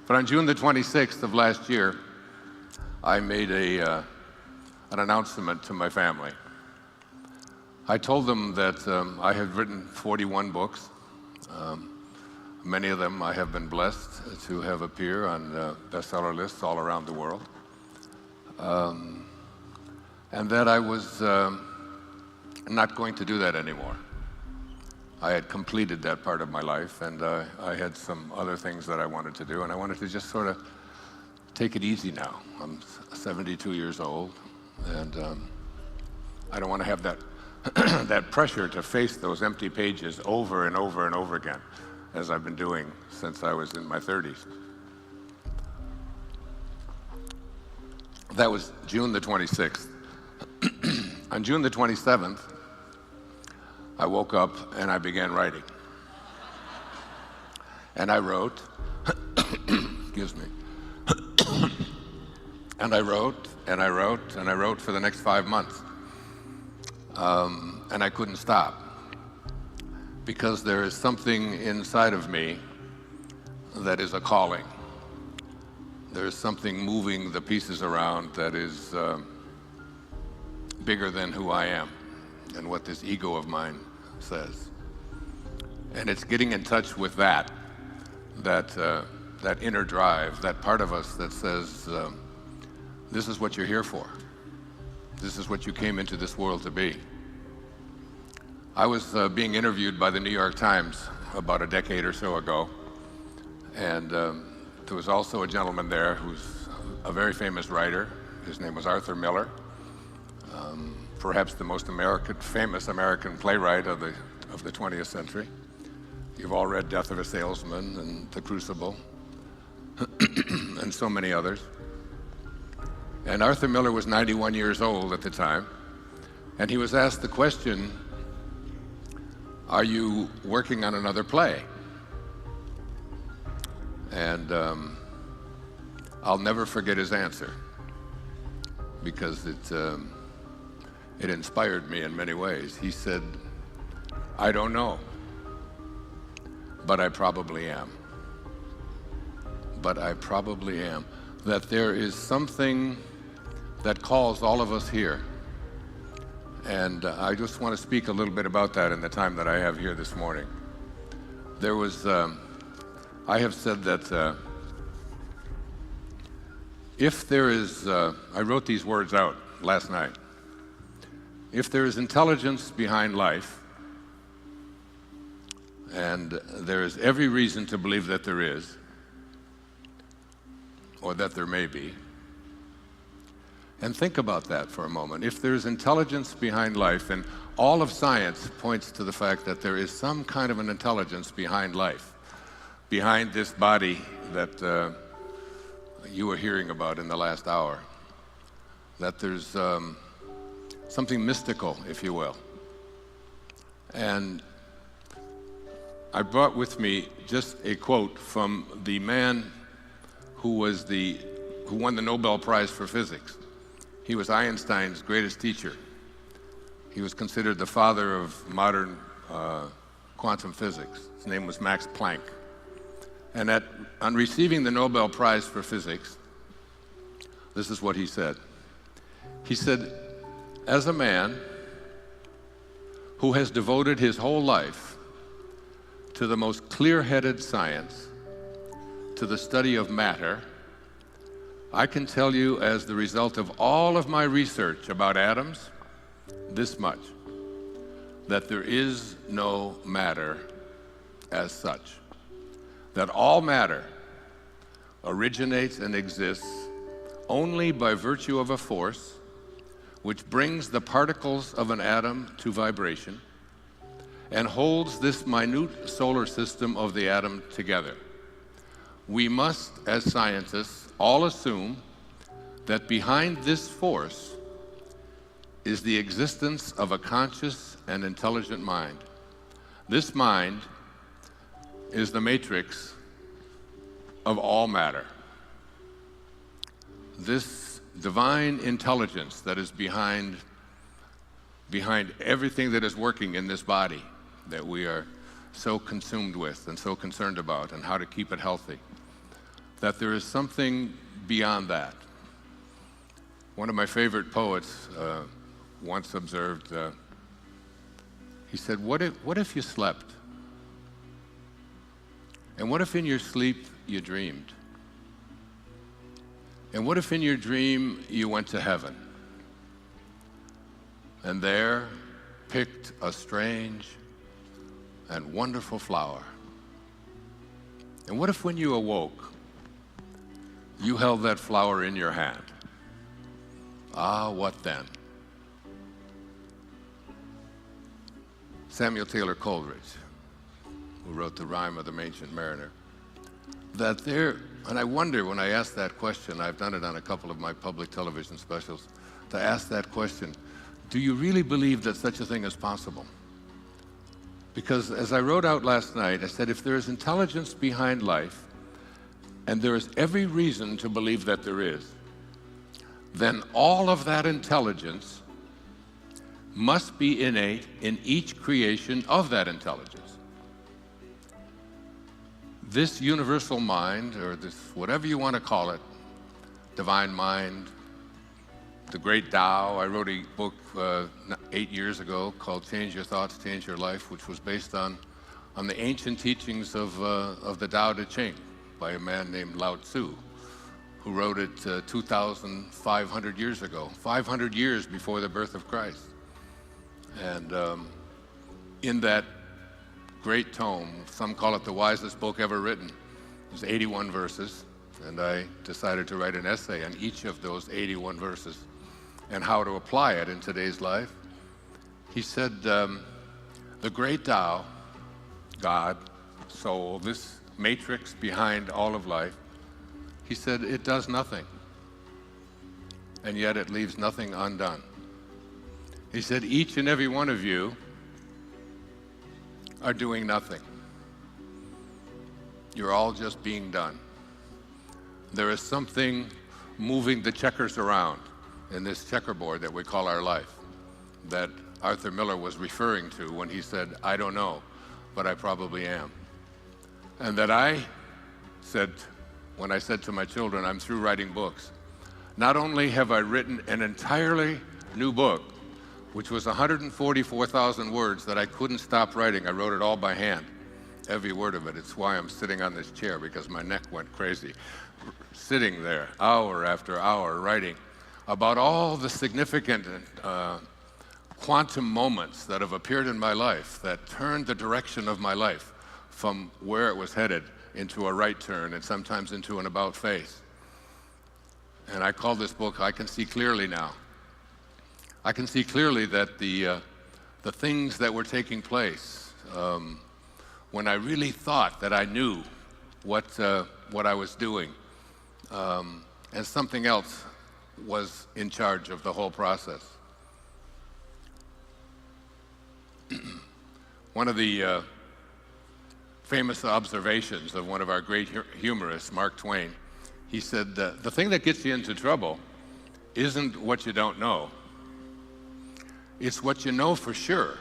But on June the 26th of last year, I made an announcement to my family. I told them that I had written 41 books. Many of them I have been blessed to have appear on bestseller lists all around the world. And that I was not going to do that anymore. I had completed that part of my life, and I had some other things that I wanted to do, and I wanted to just sort of take it easy now. I'm 72 years old, and I don't want to have that that pressure to face those empty pages over and over and over again, as I've been doing since I was in my 30s. That was June the 26th. On June the 27th, I woke up and I began writing. And I wrote, excuse me, and I wrote, and I wrote, and I wrote for the next 5 months. And I couldn't stop, because there is something inside of me that is a calling. There is something moving the pieces around that is bigger than who I am and what this ego of mine says. And it's getting in touch with that inner drive, that part of us that says, this is what you're here for. This is what you came into this world to be. I was being interviewed by the New York Times about a decade or so ago, and there was also a gentleman there who's a very famous writer. His name was Arthur Miller, perhaps the most famous American playwright of the 20th century. You've all read Death of a Salesman and The Crucible, and so many others. And Arthur Miller was 91 years old at the time, and he was asked the question, are you working on another play? And I'll never forget his answer, because it inspired me in many ways. He said, I don't know, but I probably am. But I probably am. That there is something that calls all of us here. And I just want to speak a little bit about that in the time that I have here this morning. There was, I have said that if there is, I wrote these words out last night. If there is intelligence behind life, and there is every reason to believe that there is, or that there may be, and think about that for a moment. If there's intelligence behind life, and all of science points to the fact that there is some kind of an intelligence behind life, behind this body that you were hearing about in the last hour, that there's something mystical, if you will. And I brought with me just a quote from the man who won the Nobel Prize for Physics. He was Einstein's greatest teacher. He was considered the father of modern quantum physics. His name was Max Planck. And on receiving the Nobel Prize for Physics, this is what he said. He said, as a man who has devoted his whole life to the most clear-headed science, to the study of matter, I can tell you, as the result of all of my research about atoms, this much, that there is no matter as such. That all matter originates and exists only by virtue of a force which brings the particles of an atom to vibration and holds this minute solar system of the atom together. We must, as scientists, all assume that behind this force is the existence of a conscious and intelligent mind. This mind is the matrix of all matter. This divine intelligence that is behind everything that is working in this body that we are so consumed with and so concerned about, and how to keep it healthy. that there is something beyond that. One of my favorite poets once observed, he said, what if you slept? And what if in your sleep you dreamed? And what if in your dream you went to heaven? And there picked a strange and wonderful flower? And what if when you awoke, you held that flower in your hand? Ah, what then? Samuel Taylor Coleridge, who wrote The Rime of the Ancient Mariner, and I wonder when I ask that question, I've done it on a couple of my public television specials, to ask that question, do you really believe that such a thing is possible? Because as I wrote out last night, I said, if there is intelligence behind life, and there is every reason to believe that there is, then all of that intelligence must be innate in each creation of that intelligence. This universal mind, or this, whatever you want to call it, divine mind, the great Tao. I wrote a book 8 years ago called Change Your Thoughts, Change Your Life, which was based on the ancient teachings of the Tao Te Ching by a man named Lao Tzu, who wrote it 2,500 years ago, 500 years before the birth of Christ. And in that great tome, some call it the wisest book ever written, there's 81 verses, and I decided to write an essay on each of those 81 verses and how to apply it in today's life. He said, the great Tao, God, soul, this matrix behind all of life, he said, it does nothing, and yet it leaves nothing undone. He said, each and every one of you are doing nothing. You're all just being done. There is something moving the checkers around in this checkerboard that we call our life, that Arthur Miller was referring to when he said, I don't know, but I probably am. And that I said, when I said to my children, I'm through writing books, not only have I written an entirely new book, which was 144,000 words that I couldn't stop writing. I wrote it all by hand, every word of it. It's why I'm sitting on this chair, because my neck went crazy. Sitting there, hour after hour, writing about all the significant quantum moments that have appeared in my life that turned the direction of my life from where it was headed into a right turn and sometimes into an about face. And I call this book, I Can See Clearly Now. I can see clearly that the things that were taking place when I really thought that I knew what I was doing, and something else was in charge of the whole process. One of the famous observations of one of our great humorists, Mark Twain, he said, the thing that gets you into trouble isn't what you don't know. It's what you know for sure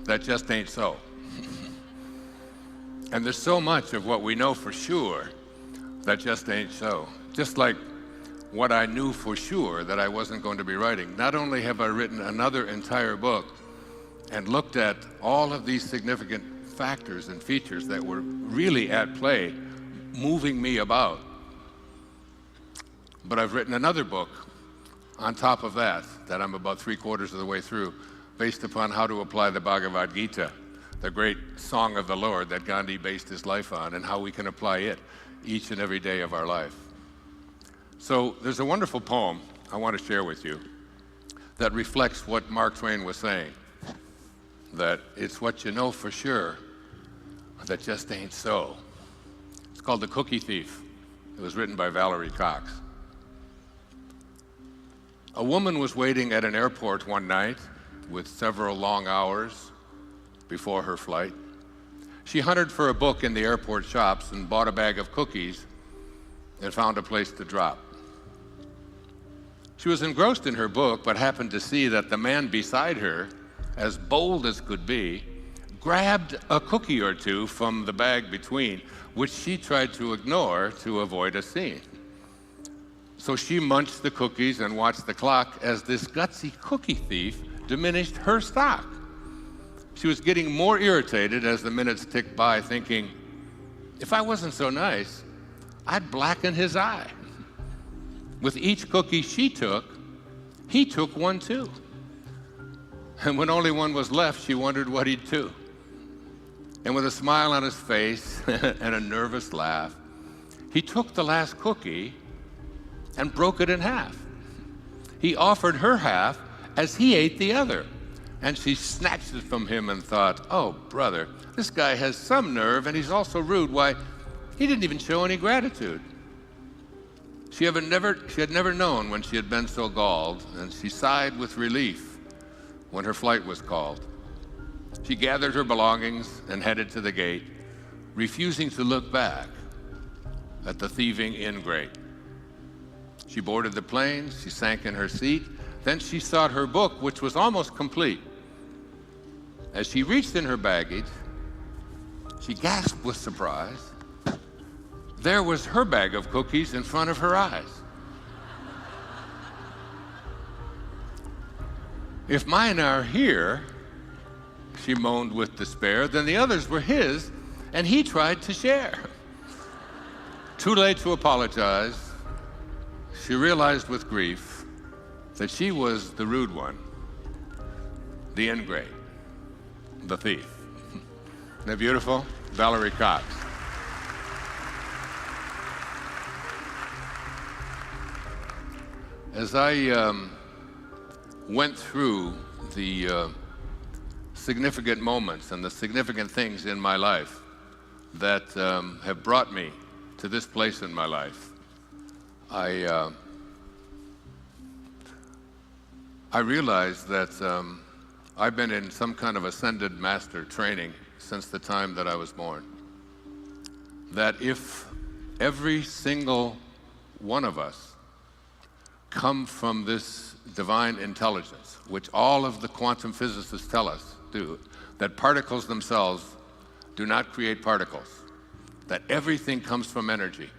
that just ain't so. And there's so much of what we know for sure that just ain't so. Just like what I knew for sure that I wasn't going to be writing. Not only have I written another entire book and looked at all of these significant factors and features that were really at play, moving me about, but I've written another book on top of that I'm about 3/4 of the way through, based upon how to apply the Bhagavad Gita, the great song of the Lord that Gandhi based his life on, and how we can apply it each and every day of our life. So there's a wonderful poem I want to share with you that reflects what Mark Twain was saying, that it's what you know for sure that just ain't so. It's called The Cookie Thief. It was written by Valerie Cox. A woman was waiting at an airport one night with several long hours before her flight. She hunted for a book in the airport shops and bought a bag of cookies and found a place to drop. She was engrossed in her book, but happened to see that the man beside her, as bold as could be, grabbed a cookie or two from the bag between, which she tried to ignore to avoid a scene. So she munched the cookies and watched the clock as this gutsy cookie thief diminished her stock. She was getting more irritated as the minutes ticked by, thinking, if I wasn't so nice, I'd blacken his eye. With each cookie she took, he took one too. And when only one was left, she wondered what he'd do. And with a smile on his face and a nervous laugh, he took the last cookie and broke it in half. He offered her half as he ate the other. And she snatched it from him and thought, oh, brother, this guy has some nerve and he's also rude. Why, he didn't even show any gratitude. She had never known when she had been so galled, and she sighed with relief when her flight was called. She gathered her belongings and headed to the gate, refusing to look back at the thieving ingrate. She boarded the plane, she sank in her seat, then she sought her book, which was almost complete. As she reached in her baggage, she gasped with surprise. There was her bag of cookies in front of her eyes. If mine are here, she moaned with despair, then the others were his, and he tried to share. Too late to apologize, she realized with grief that she was the rude one, the ingrate, the thief. Isn't that beautiful? Valerie Cox. As I went through the significant moments and the significant things in my life that have brought me to this place in my life, I realized that I've been in some kind of ascended master training since the time that I was born. That if every single one of us come from this divine intelligence, which all of the quantum physicists tell us do, that particles themselves do not create particles, that everything comes from energy.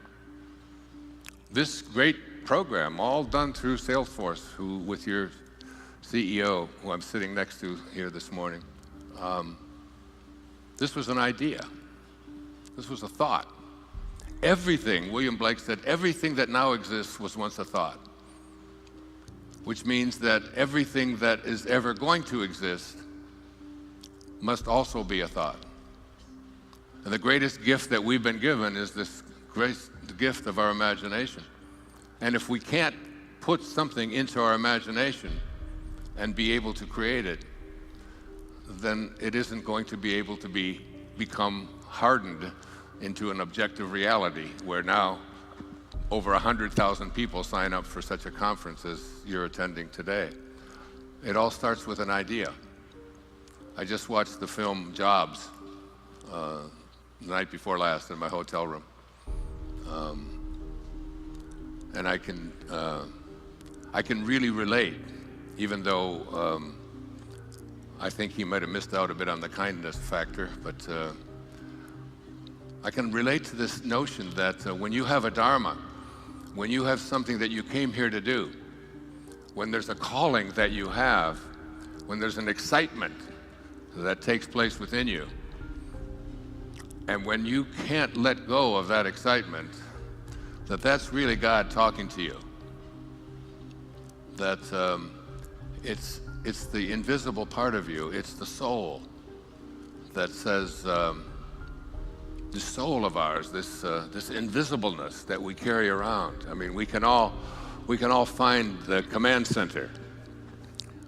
This great program, all done through Salesforce, who with your CEO, who I'm sitting next to here this morning, this was an idea. This was a thought. Everything, William Blake said, everything that now exists was once a thought, which means that everything that is ever going to exist must also be a thought. And the greatest gift that we've been given is this great gift of our imagination. And if we can't put something into our imagination and be able to create it, then it isn't going to be able to become hardened into an objective reality where now over 100,000 people sign up for such a conference as you're attending today. It all starts with an idea. I just watched the film Jobs the night before last in my hotel room. And I can really relate, even though I think he might have missed out a bit on the kindness factor, but I can relate to this notion that when you have a dharma, when you have something that you came here to do, when there's a calling that you have, when there's an excitement that takes place within you, and when you can't let go of that excitement, that's really God talking to you. That it's the invisible part of you, it's the soul that says, the soul of ours, this invisibleness that we carry around. I mean, we can all find the command center.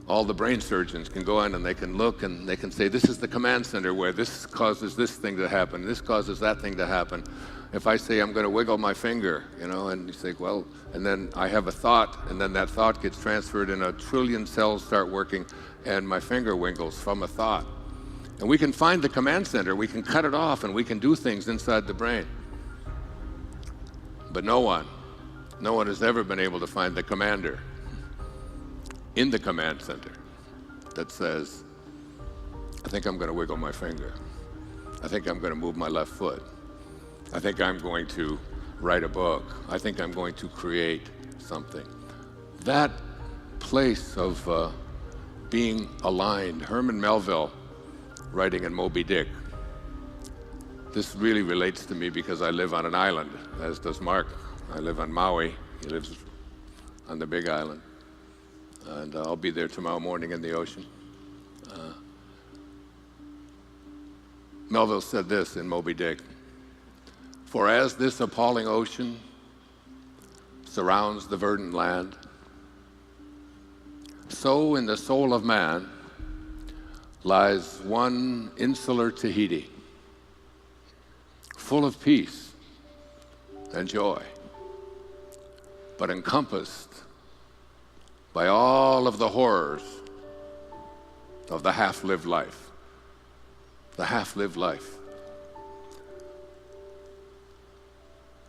All the brain surgeons can go in and they can look and they can say, this is the command center where this causes this thing to happen, this causes that thing to happen. If I say I'm going to wiggle my finger, and you say, well, and then I have a thought, and then that thought gets transferred and 1 trillion cells start working, and my finger wiggles from a thought. And we can find the command center, we can cut it off, and we can do things inside the brain. But no one has ever been able to find the commander in the command center that says, I think I'm going to wiggle my finger. I think I'm going to move my left foot. I think I'm going to write a book. I think I'm going to create something. That place of being aligned. Herman Melville, writing in Moby Dick. This really relates to me because I live on an island, as does Mark. I live on Maui. He lives on the Big Island. And I'll be there tomorrow morning in the ocean. Melville said this in Moby Dick: "For as this appalling ocean surrounds the verdant land, so in the soul of man lies one insular Tahiti, full of peace and joy, but encompassed by all of the horrors of the half-lived life." The half-lived life.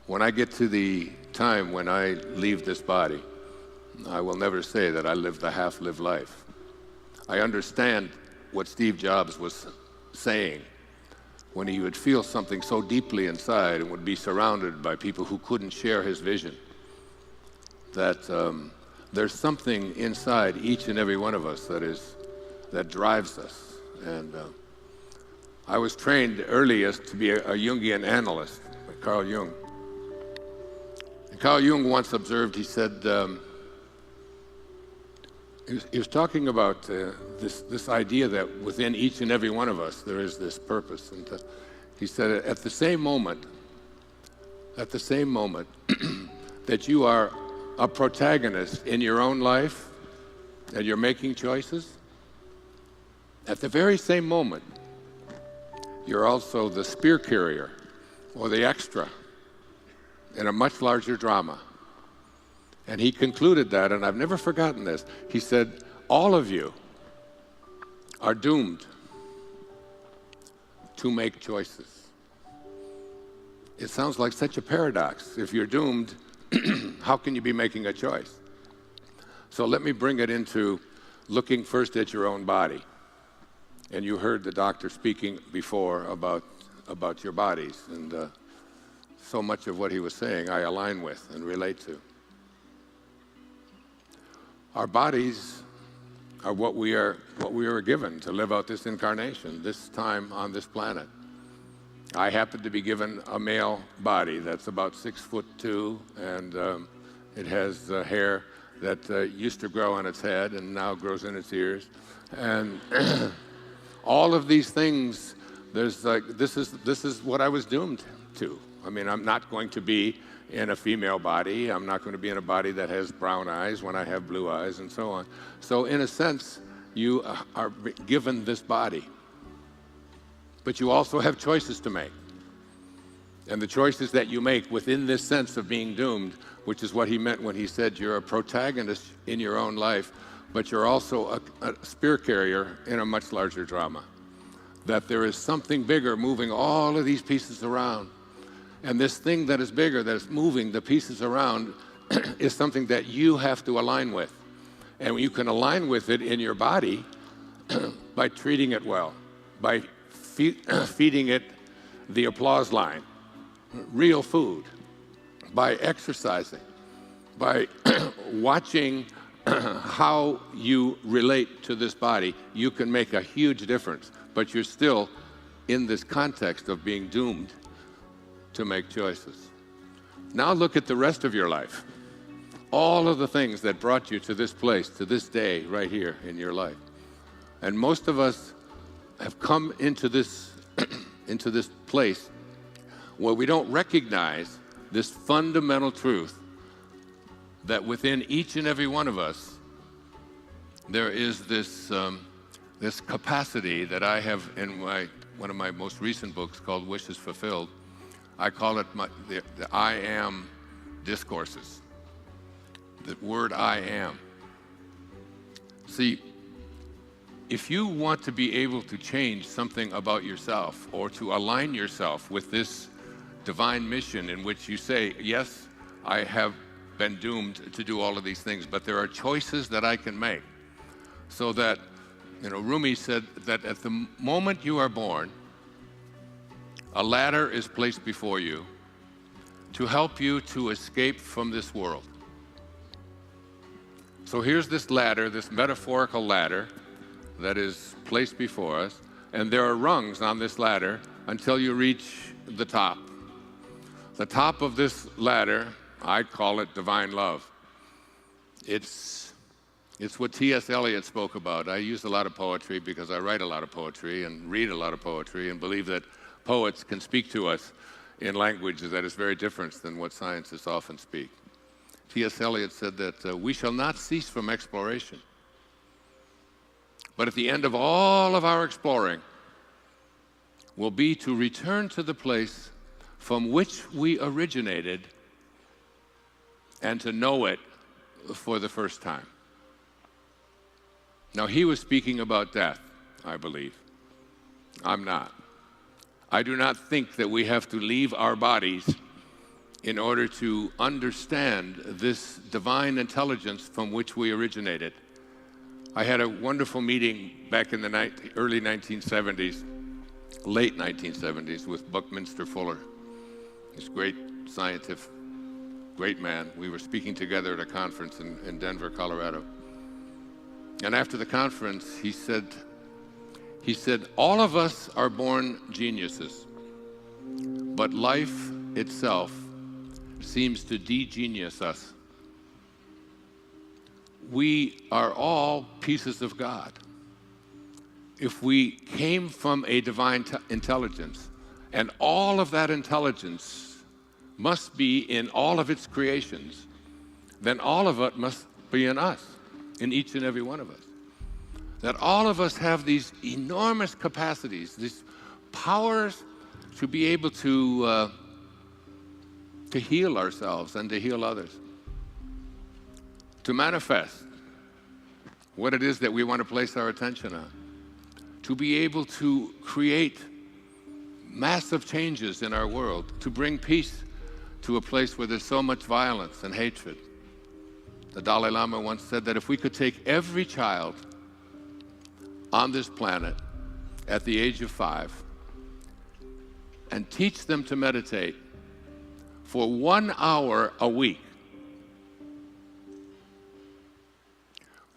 When I get to the time when I leave this body, I will never say that I lived the half-lived life. I understand what Steve Jobs was saying when he would feel something so deeply inside and would be surrounded by people who couldn't share his vision, that there's something inside each and every one of us that drives us. And I was trained earliest to be a Jungian analyst by Carl Jung. And Carl Jung once observed, he said, he was talking about this idea that within each and every one of us there is this purpose. And he said, at the same moment that you are a protagonist in your own life and you're making choices, at the very same moment, you're also the spear carrier or the extra in a much larger drama. And he concluded that, and I've never forgotten this. He said, all of you are doomed to make choices. It sounds like such a paradox. If you're doomed, how can you be making a choice? So let me bring it into looking first at your own body. And you heard the doctor speaking before about your bodies, and so much of what he was saying I align with and relate to. Our bodies are what we are given to live out this incarnation, this time on this planet. I happen to be given a male body that's about 6'2", and it has hair that used to grow on its head and now grows in its ears, and all of these things. This is what I was doomed to. I mean, I'm not going to be in a female body. I'm not going to be in a body that has brown eyes when I have blue eyes, and so on. So in a sense, you are given this body. But you also have choices to make. And the choices that you make within this sense of being doomed, which is what he meant when he said you're a protagonist in your own life, but you're also a spear carrier in a much larger drama. That there is something bigger moving all of these pieces around. And this thing that is bigger, that is moving the pieces around, is something that you have to align with. And you can align with it in your body by treating it well, by feeding it the applause line, real food, by exercising, by watching how you relate to this body. You can make a huge difference, but you're still in this context of being doomed to make choices. Now look at the rest of your life. All of the things that brought you to this place, to this day right here in your life. And most of us have come into this into this place where we don't recognize this fundamental truth that within each and every one of us there is this this capacity that I have in one of my most recent books called Wishes Fulfilled. I call it the I am discourses. The word I am. See, if you want to be able to change something about yourself or to align yourself with this divine mission in which you say, yes, I have been doomed to do all of these things, but there are choices that I can make so that Rumi said that at the moment you are born, a ladder is placed before you to help you to escape from this world. So here's this ladder, this metaphorical ladder that is placed before us, and there are rungs on this ladder until you reach the top. The top of this ladder, I call it divine love. It's what T.S. Eliot spoke about. I use a lot of poetry because I write a lot of poetry and read a lot of poetry and believe that poets can speak to us in language that is very different than what scientists often speak. T.S. Eliot said that we shall not cease from exploration. But at the end of all of our exploring will be to return to the place from which we originated and to know it for the first time. Now, he was speaking about death, I believe. I'm not. I do not think that we have to leave our bodies in order to understand this divine intelligence from which we originated. I had a wonderful meeting back in the early 1970s, late 1970s, with Buckminster Fuller. He's a great scientist, great man. We were speaking together at a conference in Denver, Colorado. And after the conference, he said, all of us are born geniuses, but life itself seems to de-genius us. We are all pieces of God. If we came from a divine intelligence, and all of that intelligence must be in all of its creations, then all of it must be in us, in each and every one of us. That all of us have these enormous capacities, these powers to be able to heal ourselves and to heal others, to manifest what it is that we want to place our attention on, to be able to create massive changes in our world, to bring peace to a place where there's so much violence and hatred. The Dalai Lama once said that if we could take every child on this planet at the age of 5 and teach them to meditate for 1 hour a week,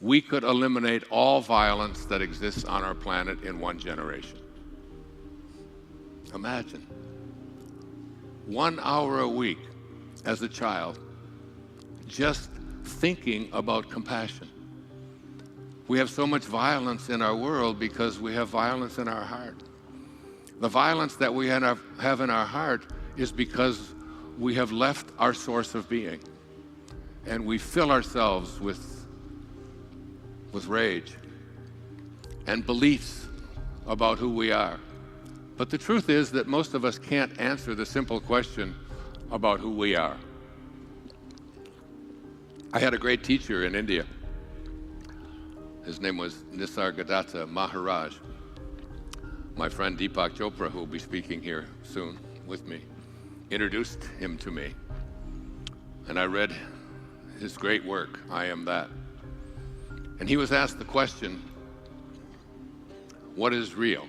we could eliminate all violence that exists on our planet in 1 generation. Imagine 1 hour a week as a child, just thinking about compassion. We have so much violence in our world because we have violence in our heart. The violence that we have in our heart is because we have left our source of being, and we fill ourselves with rage and beliefs about who we are. But the truth is that most of us can't answer the simple question about who we are. I had a great teacher in India. His name was Nisargadatta Maharaj. My friend Deepak Chopra, who will be speaking here soon with me, introduced him to me. And I read his great work, I Am That. And he was asked the question, what is real?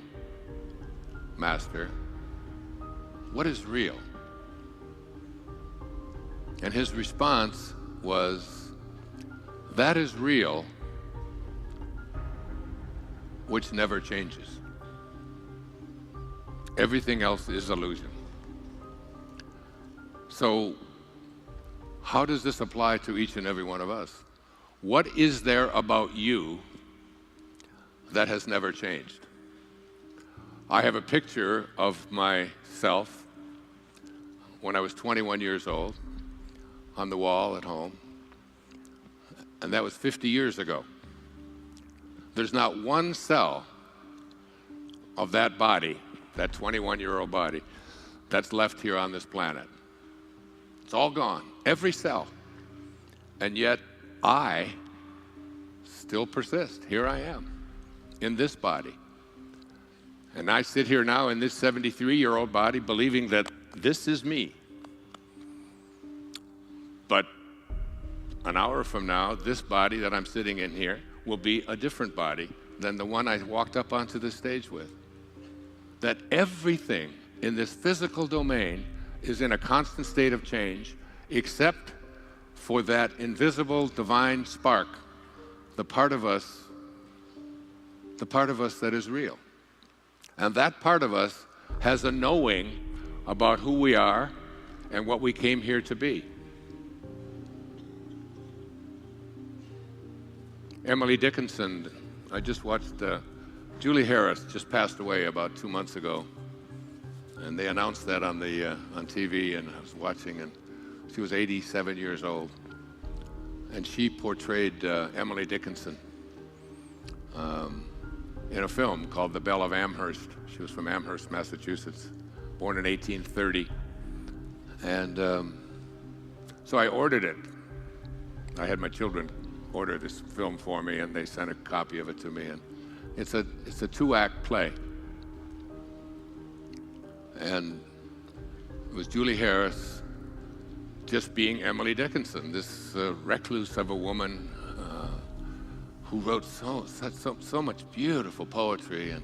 Master, what is real? And his response was, that is real, which never changes. Everything else is illusion. So, how does this apply to each and every one of us? What is there about you that has never changed? I have a picture of myself when I was 21 years old on the wall at home, and that was 50 years ago. There's not one cell of that body, that 21-year-old body, that's left here on this planet. It's all gone, every cell. And yet, I still persist. Here I am, in this body. And I sit here now in this 73-year-old body believing that this is me. But an hour from now, this body that I'm sitting in here will be a different body than the one I walked up onto the stage with. That everything in this physical domain is in a constant state of change, except for that invisible divine spark, the part of us that is real. And that part of us has a knowing about who we are and what we came here to be. Emily Dickinson, I just watched, Julie Harris just passed away about 2 months ago. And they announced that on TV, and I was watching, and she was 87 years old. And she portrayed Emily Dickinson in a film called The Belle of Amherst. She was from Amherst, Massachusetts, born in 1830. And so I ordered it. I had my children order this film for me, and they sent a copy of it to me. And it's a 2-act play. And it was Julie Harris just being Emily Dickinson, this recluse of a woman who wrote so much beautiful poetry. And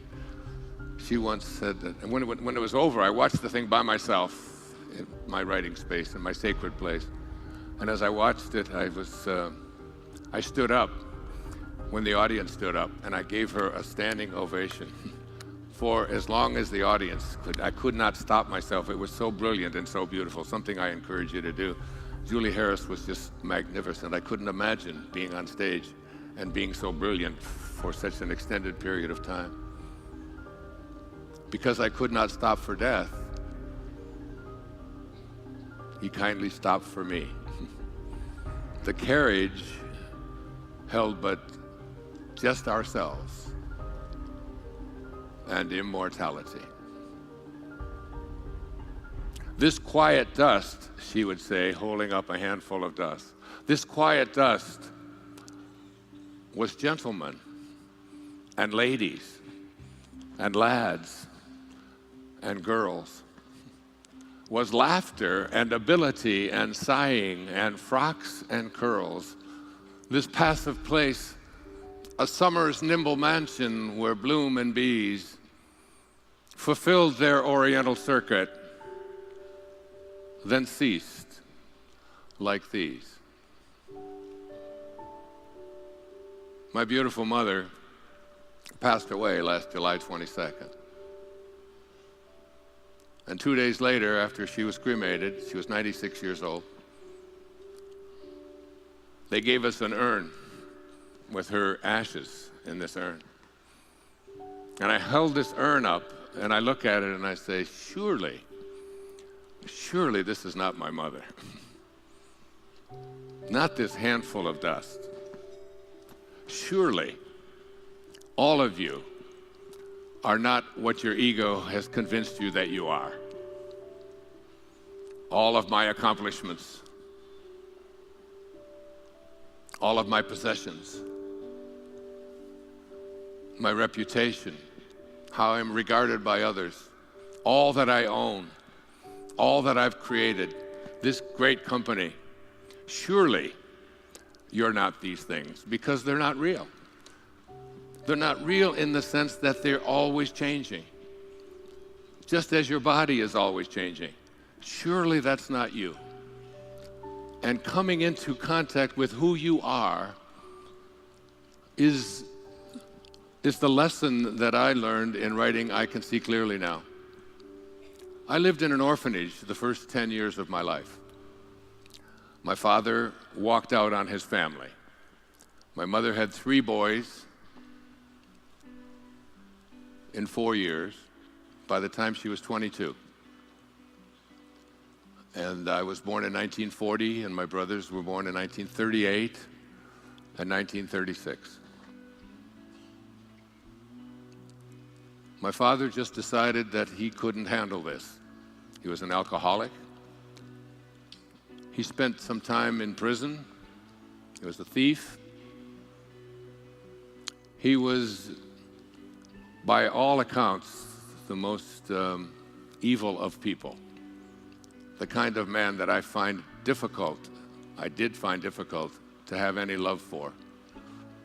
she once said that, and when it was over, I watched the thing by myself in my writing space, in my sacred place. And as I watched it, I stood up when the audience stood up, and I gave her a standing ovation for as long as the audience could. I could not stop myself. It was so brilliant and so beautiful, something I encourage you to do. Julie Harris was just magnificent. I couldn't imagine being on stage and being so brilliant for such an extended period of time. Because I could not stop for death, he kindly stopped for me. The carriage held but just ourselves and immortality. This quiet dust, she would say, holding up a handful of dust, this quiet dust was gentlemen and ladies and lads and girls, was laughter and ability and sighing and frocks and curls, this passive place, a summer's nimble mansion where bloom and bees fulfilled their oriental circuit, then ceased like these. My beautiful mother passed away last July 22nd. And 2 days later, after she was cremated, she was 96 years old, they gave us an urn with her ashes in this urn. And I held this urn up, and I look at it and I say, surely this is not my mother. Not this handful of dust. Surely all of you are not what your ego has convinced you that you are. All of my accomplishments, all of my possessions, my reputation, how I'm regarded by others, all that I own, all that I've created, this great company, surely you're not these things, because they're not real. They're not real in the sense that they're always changing, just as your body is always changing. Surely that's not you. And coming into contact with who you are is the lesson that I learned in writing I Can See Clearly Now. I lived in an orphanage the first 10 years of my life. My father walked out on his family. My mother had 3 boys in 4 years by the time she was 22. And I was born in 1940, and my brothers were born in 1938 and 1936. My father just decided that he couldn't handle this. He was an alcoholic. He spent some time in prison. He was a thief. He was, by all accounts, the most evil of people. The kind of man that I did find difficult to have any love for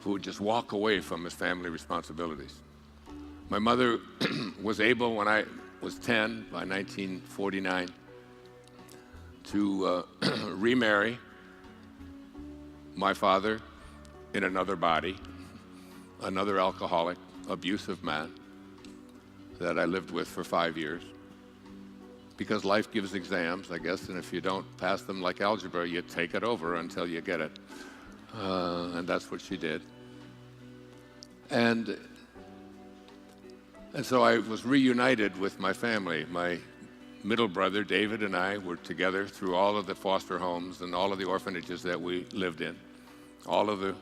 who would just walk away from his family responsibilities. My mother was able, when I was 10, by 1949, to remarry my father in another body, another alcoholic, abusive man that I lived with for 5 years. Because life gives exams, I guess, and if you don't pass them like algebra, you take it over until you get it. And that's what she did. And so I was reunited with my family. My middle brother, David, and I were together through all of the foster homes and all of the orphanages that we lived in, all of the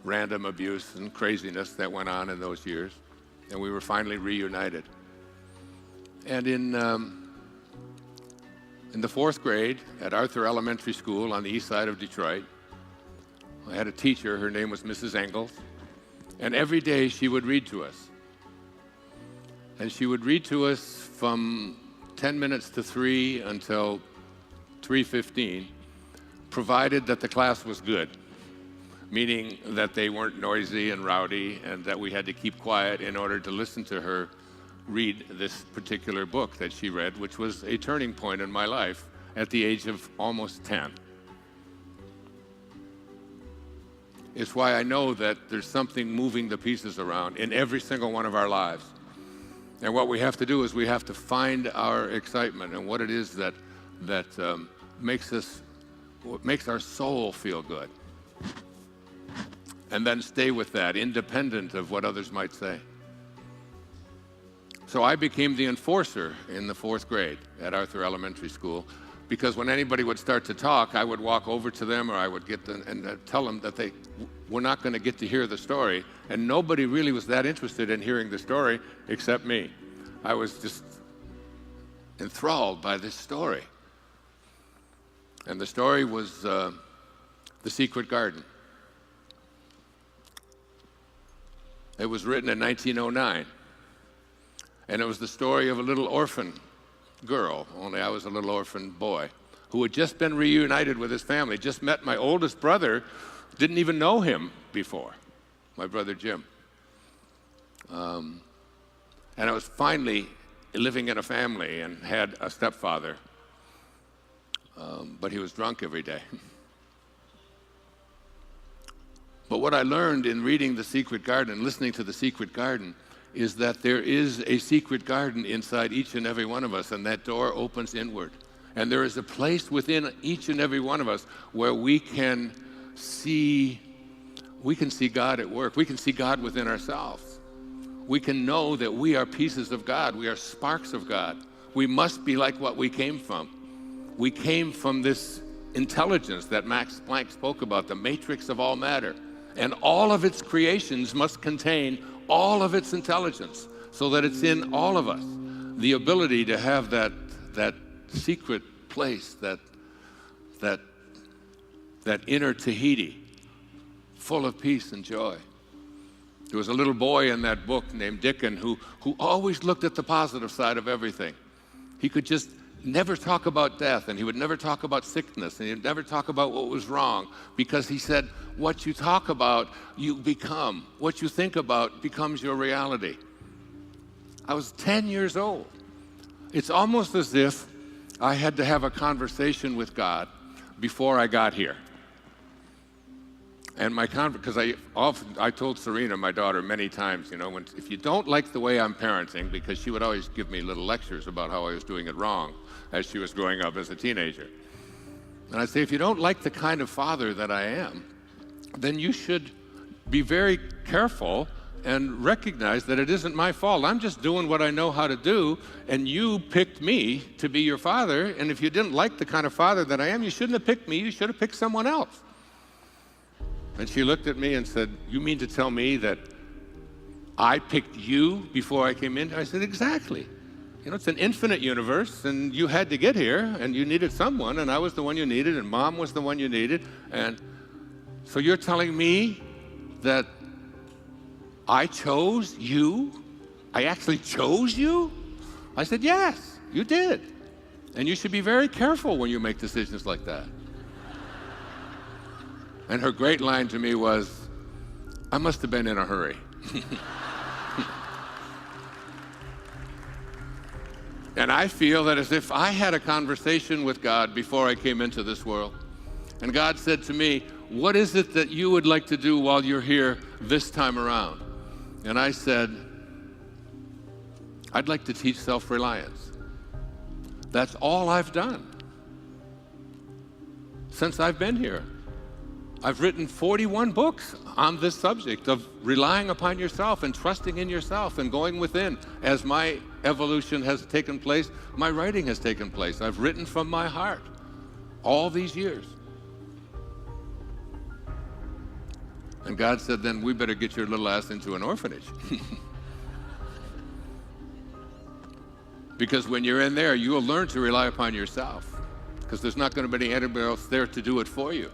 random abuse and craziness that went on in those years. And we were finally reunited. And in the 4th grade at Arthur Elementary School on the east side of Detroit, I had a teacher. Her name was Mrs. Engels. And every day she would read to us. And she would read to us from 10 minutes to 3 until 3:15, provided that the class was good, meaning that they weren't noisy and rowdy and that we had to keep quiet in order to listen to her read this particular book that she read, which was a turning point in my life at the age of almost 10. It's why I know that there's something moving the pieces around in every single one of our lives. And what we have to do is we have to find our excitement and what it is that makes our soul feel good. And then stay with that, independent of what others might say. So I became the enforcer in the 4th grade at Arthur Elementary School, because when anybody would start to talk, I would walk over to them, or I would get them and tell them that they were not going to get to hear the story. And nobody really was that interested in hearing the story except me. I was just enthralled by this story. And the story was The Secret Garden. It was written in 1909. And it was the story of a little orphan girl, only I was a little orphan boy, who had just been reunited with his family, just met my oldest brother, didn't even know him before, my brother Jim. And I was finally living in a family and had a stepfather, but he was drunk every day. But what I learned in reading The Secret Garden, listening to The Secret Garden, is that there is a secret garden inside each and every one of us, and that door opens inward. And there is a place within each and every one of us where we can see God at work. We can see God within ourselves. We can know that we are pieces of God. We are sparks of God. We must be like what we came from. We came from this intelligence that Max Planck spoke about, the matrix of all matter. And all of its creations must contain all of its intelligence, so that it's in all of us. The ability to have that secret place, that inner Tahiti, full of peace and joy. There was a little boy in that book named Dickon who always looked at the positive side of everything. He could just never talk about death, and he would never talk about sickness, and he'd never talk about what was wrong, because he said, what you talk about, you become. What you think about becomes your reality. I was 10 years old. It's almost as if I had to have a conversation with God before I got here. And because I told Serena, my daughter, many times, if you don't like the way I'm parenting, because she would always give me little lectures about how I was doing it wrong as she was growing up as a teenager. And I'd say, if you don't like the kind of father that I am, then you should be very careful and recognize that it isn't my fault. I'm just doing what I know how to do, and you picked me to be your father, and if you didn't like the kind of father that I am, you shouldn't have picked me, you should have picked someone else. And she looked at me and said, you mean to tell me that I picked you before I came in? I said, exactly. It's an infinite universe, and you had to get here, and you needed someone, and I was the one you needed, and Mom was the one you needed. And so you're telling me that I chose you? I actually chose you? I said, yes, you did. And you should be very careful when you make decisions like that. And her great line to me was, I must have been in a hurry. And I feel that as if I had a conversation with God before I came into this world, and God said to me, what is it that you would like to do while you're here this time around? And I said, I'd like to teach self-reliance. That's all I've done since I've been here. I've written 41 books on this subject of relying upon yourself and trusting in yourself and going within. As my evolution has taken place, my writing has taken place. I've written from my heart all these years. And God said, then we better get your little ass into an orphanage. Because when you're in there, you will learn to rely upon yourself, because there's not going to be anybody else there to do it for you.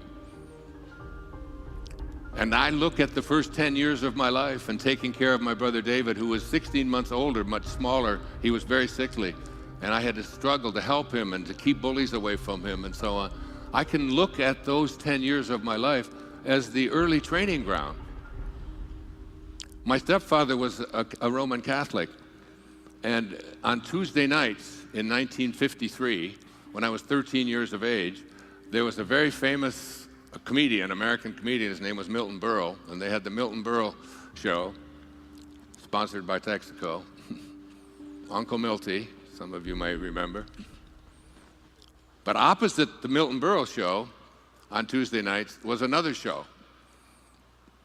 And I look at the first 10 years of my life and taking care of my brother David, who was 16 months older, much smaller. He was very sickly, and I had to struggle to help him and to keep bullies away from him and so on. I can look at those 10 years of my life as the early training ground. My stepfather was a Roman Catholic, and on Tuesday nights in 1953, when I was 13 years of age, there was a very famous comedian, American comedian. His name was Milton Berle, and they had the Milton Berle show, sponsored by Texaco. Uncle Milty, some of you may remember. But opposite the Milton Berle show on Tuesday nights was another show.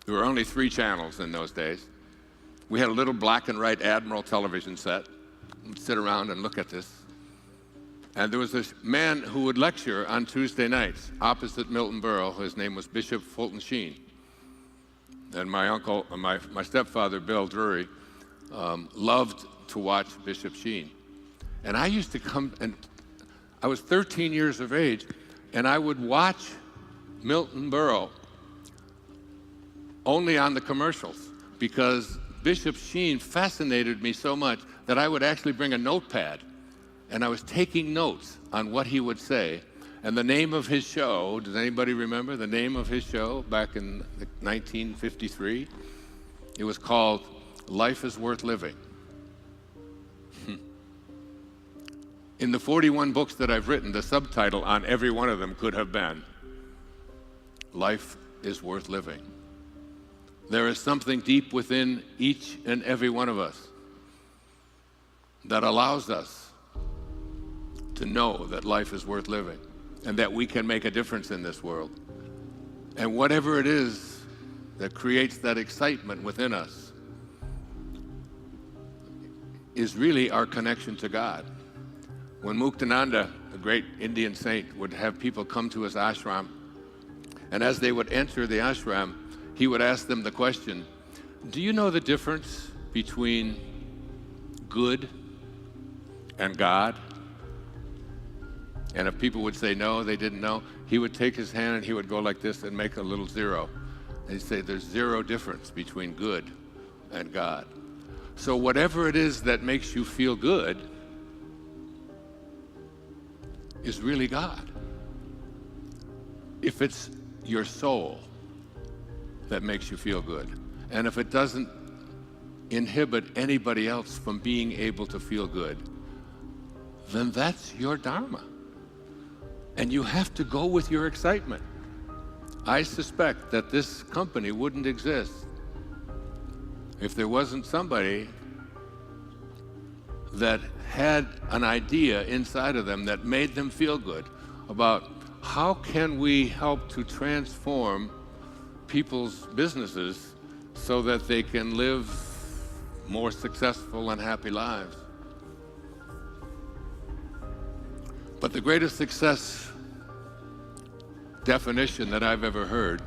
There were only 3 channels in those days. We had a little black and white Admiral television set. We'd sit around and look at this. And there was this man who would lecture on Tuesday nights opposite Milton Berle. His name was Bishop Fulton Sheen. And my uncle, my stepfather, Bill Drury, loved to watch Bishop Sheen. And I used to come, and I was 13 years of age, and I would watch Milton Berle only on the commercials, because Bishop Sheen fascinated me so much that I would actually bring a notepad, and I was taking notes on what he would say. And the name of his show, does anybody remember the name of his show back in 1953? It was called Life is Worth Living. In the 41 books that I've written, the subtitle on every one of them could have been, Life is Worth Living. There is something deep within each and every one of us that allows us to know that life is worth living and that we can make a difference in this world. And whatever it is that creates that excitement within us is really our connection to God. When Muktananda, the great Indian saint, would have people come to his ashram, and as they would enter the ashram, he would ask them the question, do you know the difference between good and God? And if people would say no, they didn't know, he would take his hand and he would go like this and make a little zero. And he'd say there's zero difference between good and God. So whatever it is that makes you feel good is really God. If it's your soul that makes you feel good, and if it doesn't inhibit anybody else from being able to feel good, then that's your dharma. And you have to go with your excitement. I suspect that this company wouldn't exist if there wasn't somebody that had an idea inside of them that made them feel good about how can we help to transform people's businesses so that they can live more successful and happy lives. But the greatest success definition that I've ever heard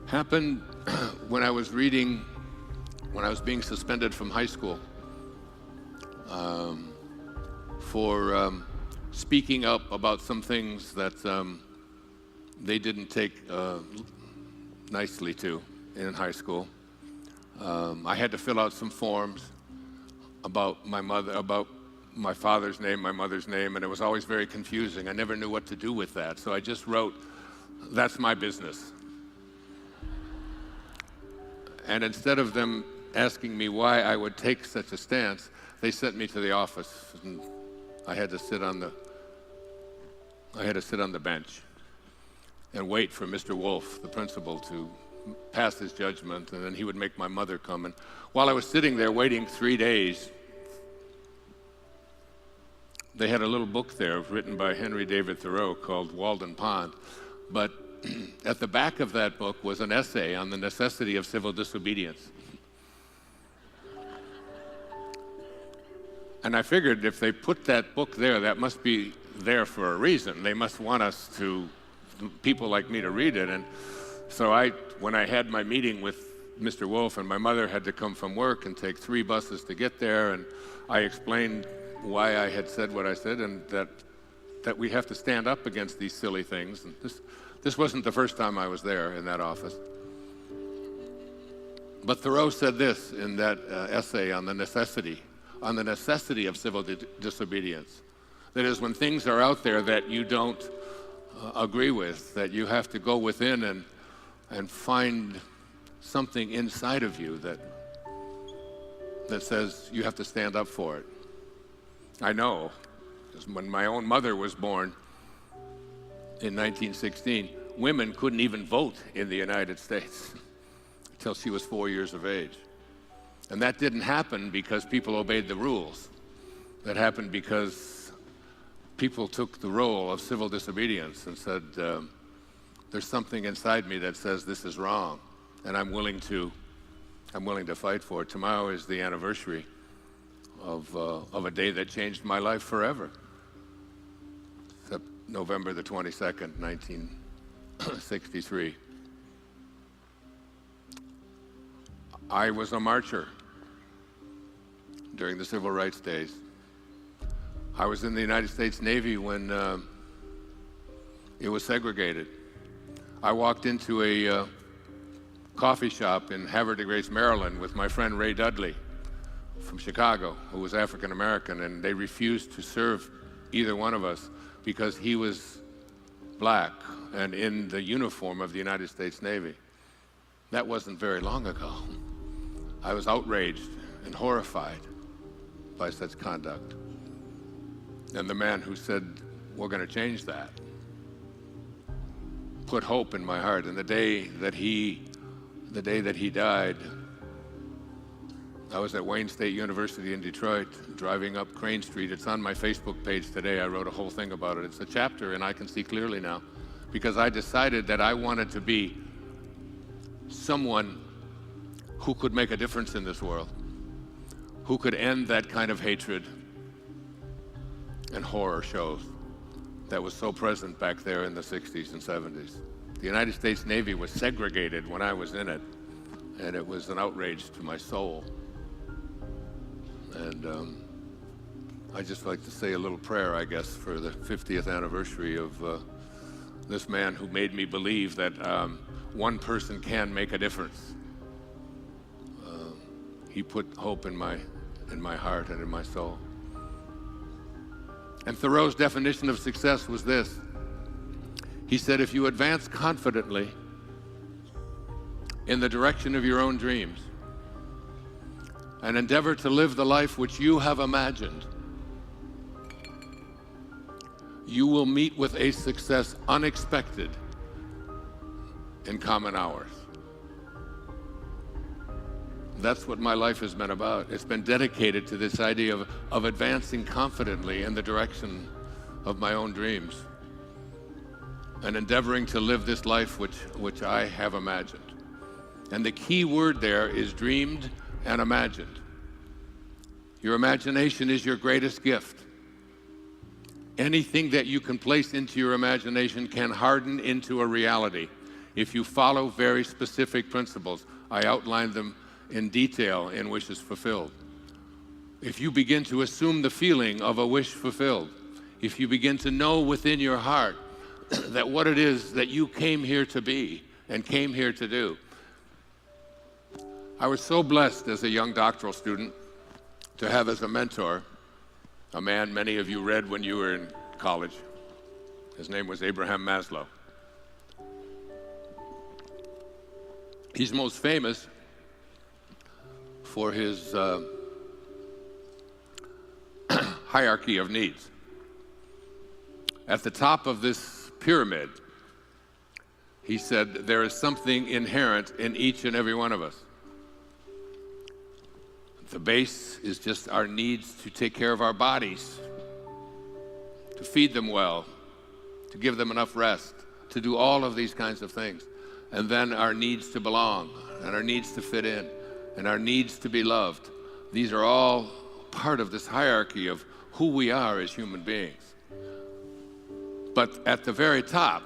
happened when I was being suspended from high school for speaking up about some things that they didn't take nicely to in high school. I had to fill out some forms about my father's name, my mother's name, and it was always very confusing. I never knew what to do with that, so I just wrote, "That's my business." And instead of them asking me why I would take such a stance, they sent me to the office, and I had to sit on the bench and wait for Mr. Wolf, the principal, to pass his judgment, and then he would make my mother come. And while I was sitting there waiting 3 days, they had a little book there written by Henry David Thoreau called Walden Pond. But at the back of that book was an essay on the necessity of civil disobedience. And I figured if they put that book there, that must be there for a reason. They must want people like me to read it. And so when I had my meeting with Mr. Wolf, and my mother had to come from work and take 3 buses to get there, and I explained why I had said what I said, and that we have to stand up against these silly things. And this wasn't the first time I was there in that office. But Thoreau said this in that essay on the necessity of civil disobedience. That is, when things are out there that you don't agree with, that you have to go within and find something inside of you that says you have to stand up for it. I know, because when my own mother was born in 1916, women couldn't even vote in the United States until she was 4 years of age. And that didn't happen because people obeyed the rules. That happened because people took the role of civil disobedience and said, there's something inside me that says this is wrong, and I'm willing to fight for it. Tomorrow is the anniversary of a day that changed my life forever. Except November the 22nd, 1963. I was a marcher during the civil rights days. I was in the United States Navy when it was segregated. I walked into a coffee shop in Havre de Grace, Maryland with my friend Ray Dudley from Chicago, who was African American, and they refused to serve either one of us because he was black and in the uniform of the United States Navy. That wasn't very long ago. I was outraged and horrified by such conduct. And the man who said, we're going to change that, put hope in my heart. And the day that he died, I was at Wayne State University in Detroit, driving up Crane Street. It's on my Facebook page today. I wrote a whole thing about it. It's a chapter, and I can see clearly now, because I decided that I wanted to be someone who could make a difference in this world, who could end that kind of hatred and horror shows that was so present back there in the 60s and 70s. The United States Navy was segregated when I was in it, and it was an outrage to my soul. And I just like to say a little prayer, I guess, for the 50th anniversary of this man who made me believe that one person can make a difference. He put hope in my heart and in my soul. And Thoreau's definition of success was this. He said, if you advance confidently in the direction of your own dreams and endeavor to live the life which you have imagined, you will meet with a success unexpected in common hours. That's what my life has been about. It's been dedicated to this idea of advancing confidently in the direction of my own dreams and endeavoring to live this life which I have imagined. And the key word there is dreamed and imagined. Your imagination is your greatest gift. Anything that you can place into your imagination can harden into a reality if you follow very specific principles. I outlined them in detail in Wishes Fulfilled. If you begin to assume the feeling of a wish fulfilled, if you begin to know within your heart that what it is that you came here to be and came here to do. I was so blessed as a young doctoral student to have as a mentor a man many of you read when you were in college. His name was Abraham Maslow. He's most famous for his hierarchy of needs. At the top of this pyramid, he said, there is something inherent in each and every one of us. The base is just our needs to take care of our bodies, to feed them well, to give them enough rest, to do all of these kinds of things. And then our needs to belong, and our needs to fit in, and our needs to be loved. These are all part of this hierarchy of who we are as human beings. But at the very top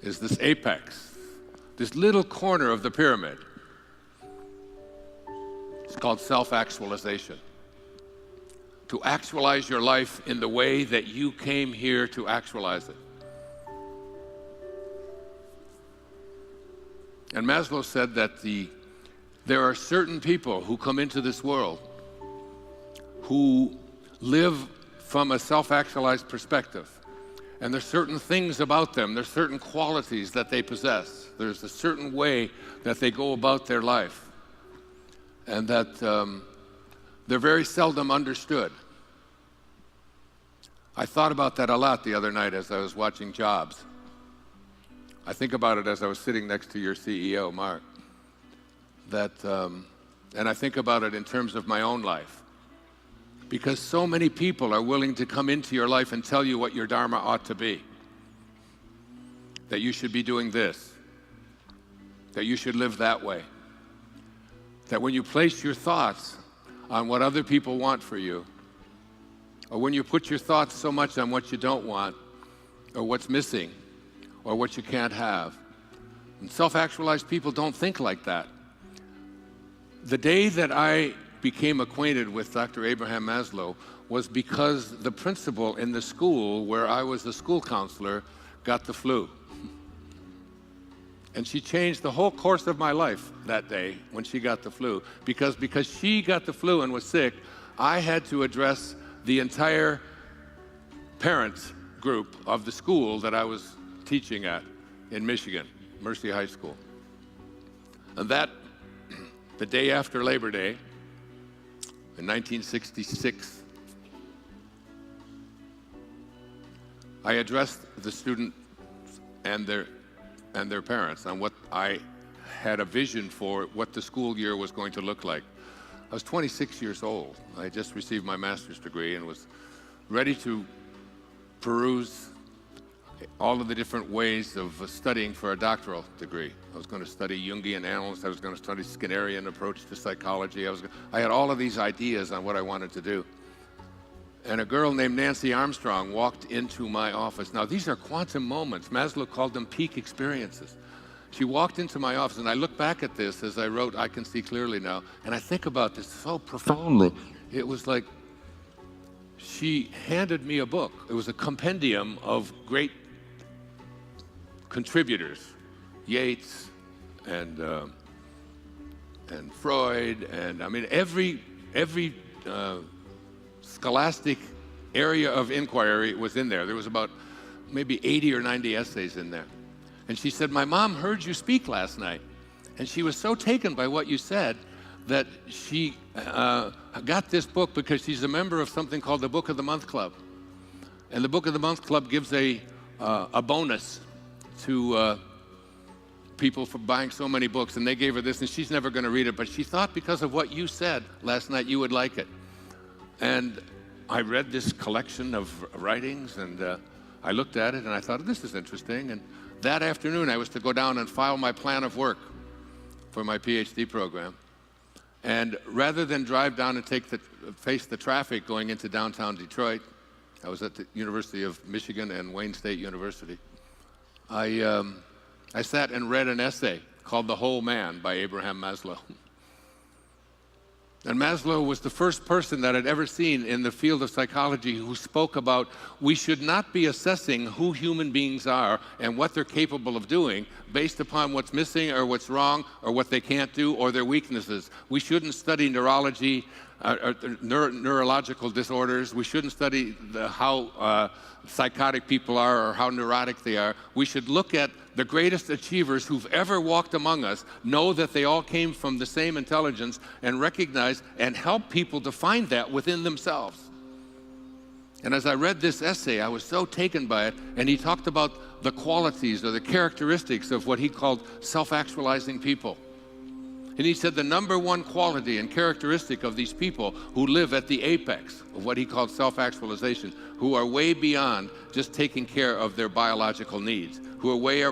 is this apex, this little corner of the pyramid. It's called self-actualization. To actualize your life in the way that you came here to actualize it. And Maslow said that there are certain people who come into this world who live from a self-actualized perspective. And there's certain things about them, there's certain qualities that they possess. There's a certain way that they go about their life. And that they're very seldom understood. I thought about that a lot the other night as I was watching Jobs. I think about it as I was sitting next to your CEO, Mark. And I think about it in terms of my own life. Because so many people are willing to come into your life and tell you what your dharma ought to be. That you should be doing this. That you should live that way. That when you place your thoughts on what other people want for you, or when you put your thoughts so much on what you don't want, or what's missing, or what you can't have. And self-actualized people don't think like that. The day that I became acquainted with Dr. Abraham Maslow was because the principal in the school where I was a school counselor got the flu. And she changed the whole course of my life that day when she got the flu. Because she got the flu and was sick, I had to address the entire parents group of the school that I was teaching at in Michigan, Mercy High School. And the day after Labor Day, in 1966, I addressed the students and their parents on what I had a vision for what the school year was going to look like. I was 26 years old. I had just received my master's degree and was ready to peruse all of the different ways of studying for a doctoral degree. I was going to study Jungian analysis. I was going to study Skinnerian approach to psychology. I had all of these ideas on what I wanted to do. And a girl named Nancy Armstrong walked into my office. Now, these are quantum moments. Maslow called them peak experiences. She walked into my office, and I look back at this as I wrote I Can See Clearly Now, and I think about this so profoundly. It was like she handed me a book. It was a compendium of great contributors, Yeats and Freud, and I mean every scholastic area of inquiry was in there. There was about maybe 80 or 90 essays in there. And she said, my mom heard you speak last night, and she was so taken by what you said that she got this book because she's a member of something called the Book of the Month Club. And the Book of the Month Club gives a bonus to people for buying so many books, and they gave her this, and she's never going to read it, but she thought because of what you said last night, you would like it. And I read this collection of writings, and I looked at it, and I thought, this is interesting. And that afternoon, I was to go down and file my plan of work for my PhD program. And rather than drive down and face the traffic going into downtown Detroit, I was at the University of Michigan and Wayne State University. I sat and read an essay called The Whole Man by Abraham Maslow. And Maslow was the first person that I'd ever seen in the field of psychology who spoke about we should not be assessing who human beings are and what they're capable of doing based upon what's missing or what's wrong or what they can't do or their weaknesses. We shouldn't study neurology, neurological disorders. We shouldn't study how psychotic people are or how neurotic they are. We should look at the greatest achievers who've ever walked among us know that they all came from the same intelligence, and recognize and help people to find that within themselves. And as I read this essay, I was so taken by it, and he talked about the qualities or the characteristics of what he called self-actualizing people. And he said the number one quality and characteristic of these people who live at the apex of what he called self-actualization, who are way beyond just taking care of their biological needs, who are way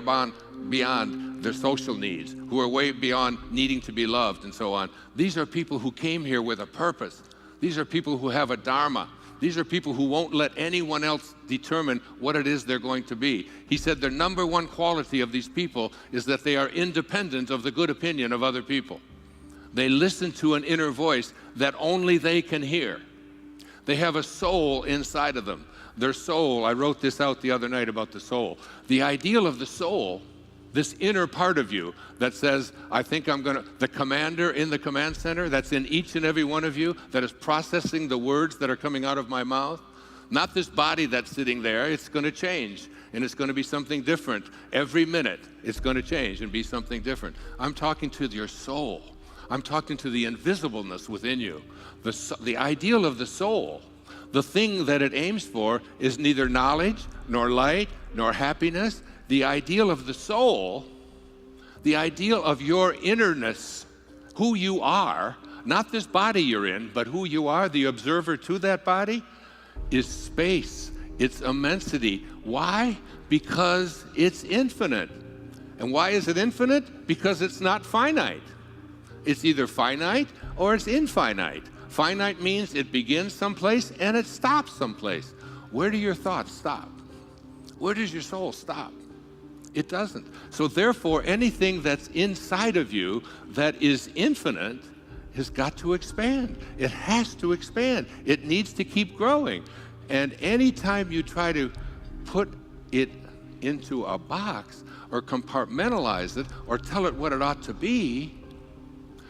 beyond their social needs, who are way beyond needing to be loved and so on. These are people who came here with a purpose. These are people who have a dharma. These are people who won't let anyone else determine what it is they're going to be. He said the number one quality of these people is that they are independent of the good opinion of other people. They listen to an inner voice that only they can hear. They have a soul inside of them. Their soul, I wrote this out the other night about the soul. The ideal of the soul, this inner part of you that says, I think I'm gonna, the commander in the command center that's in each and every one of you that is processing the words that are coming out of my mouth, not this body that's sitting there. It's gonna change, and it's gonna be something different. Every minute, it's gonna change and be something different. I'm talking to your soul. I'm talking to the invisibleness within you. The ideal of the soul, the thing that it aims for, is neither knowledge, nor light, nor happiness. The ideal of the soul, the ideal of your innerness, who you are, not this body you're in, but who you are, the observer to that body, is space. It's immensity. Why? Because it's infinite. And why is it infinite? Because it's not finite. It's either finite or it's infinite. Finite means it begins someplace and it stops someplace. Where do your thoughts stop? Where does your soul stop? It doesn't. So therefore, anything that's inside of you that is infinite has got to expand. It has to expand. It needs to keep growing. And anytime you try to put it into a box or compartmentalize it or tell it what it ought to be,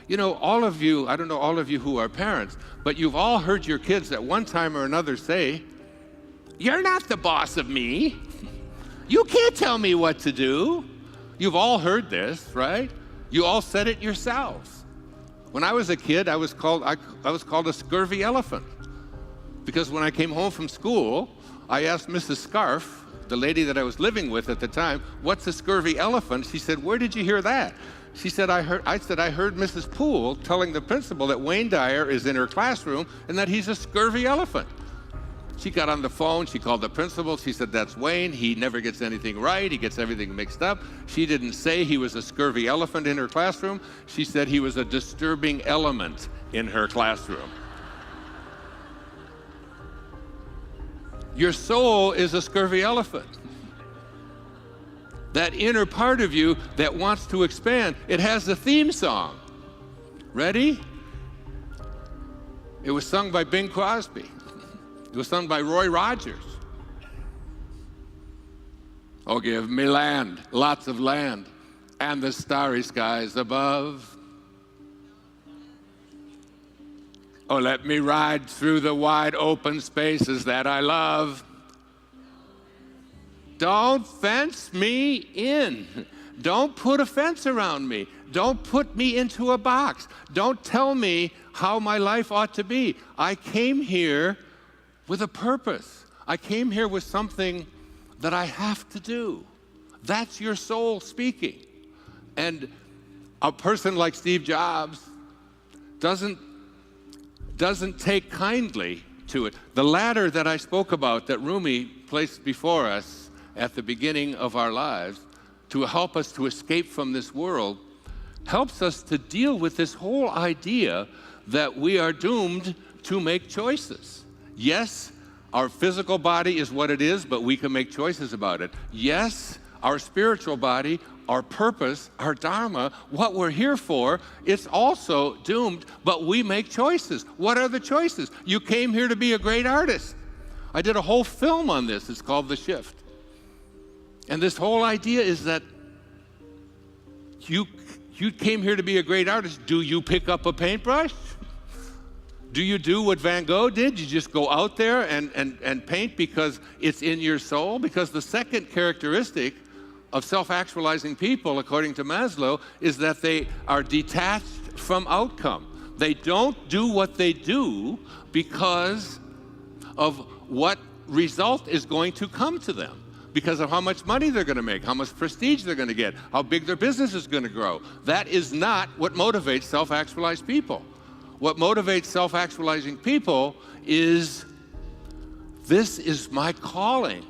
you know, all of you, I don't know all of you who are parents, but you've all heard your kids at one time or another say, "You're not the boss of me. You can't tell me what to do." You've all heard this, right? You all said it yourselves. When I was a kid, I was called a scurvy elephant, because when I came home from school, I asked Mrs. Scarf, the lady that I was living with at the time, "What's a scurvy elephant?" She said, "Where did you hear that?" She said, I heard Mrs. Poole telling the principal that Wayne Dyer is in her classroom and that he's a scurvy elephant. She got on the phone, she called the principal, she said, "That's Wayne, he never gets anything right, he gets everything mixed up." She didn't say he was a scurvy elephant in her classroom, she said he was a disturbing element in her classroom. Your soul is a scurvy elephant. That inner part of you that wants to expand, it has a theme song. Ready? It was sung by Bing Crosby. It was sung by Roy Rogers. "Oh, give me land, lots of land, and the starry skies above. Oh, let me ride through the wide open spaces that I love. Don't fence me in. Don't put a fence around me. Don't put me into a box. Don't tell me how my life ought to be. I came here with a purpose. I came here with something that I have to do." That's your soul speaking. And a person like Steve Jobs doesn't take kindly to it. The ladder that I spoke about that Rumi placed before us at the beginning of our lives to help us to escape from this world helps us to deal with this whole idea that we are doomed to make choices. Yes, our physical body is what it is, but we can make choices about it. Yes, our spiritual body, our purpose, our dharma, what we're here for, it's also doomed, but we make choices. What are the choices? You came here to be a great artist. I did a whole film on this. It's called The Shift. And this whole idea is that you came here to be a great artist. Do you pick up a paintbrush? Do you do what Van Gogh did? You just go out there and paint because it's in your soul? Because the second characteristic of self-actualizing people, according to Maslow, is that they are detached from outcome. They don't do what they do because of what result is going to come to them, because of how much money they're going to make, how much prestige they're going to get, how big their business is going to grow. That is not what motivates self-actualized people. What motivates self-actualizing people is, this is my calling.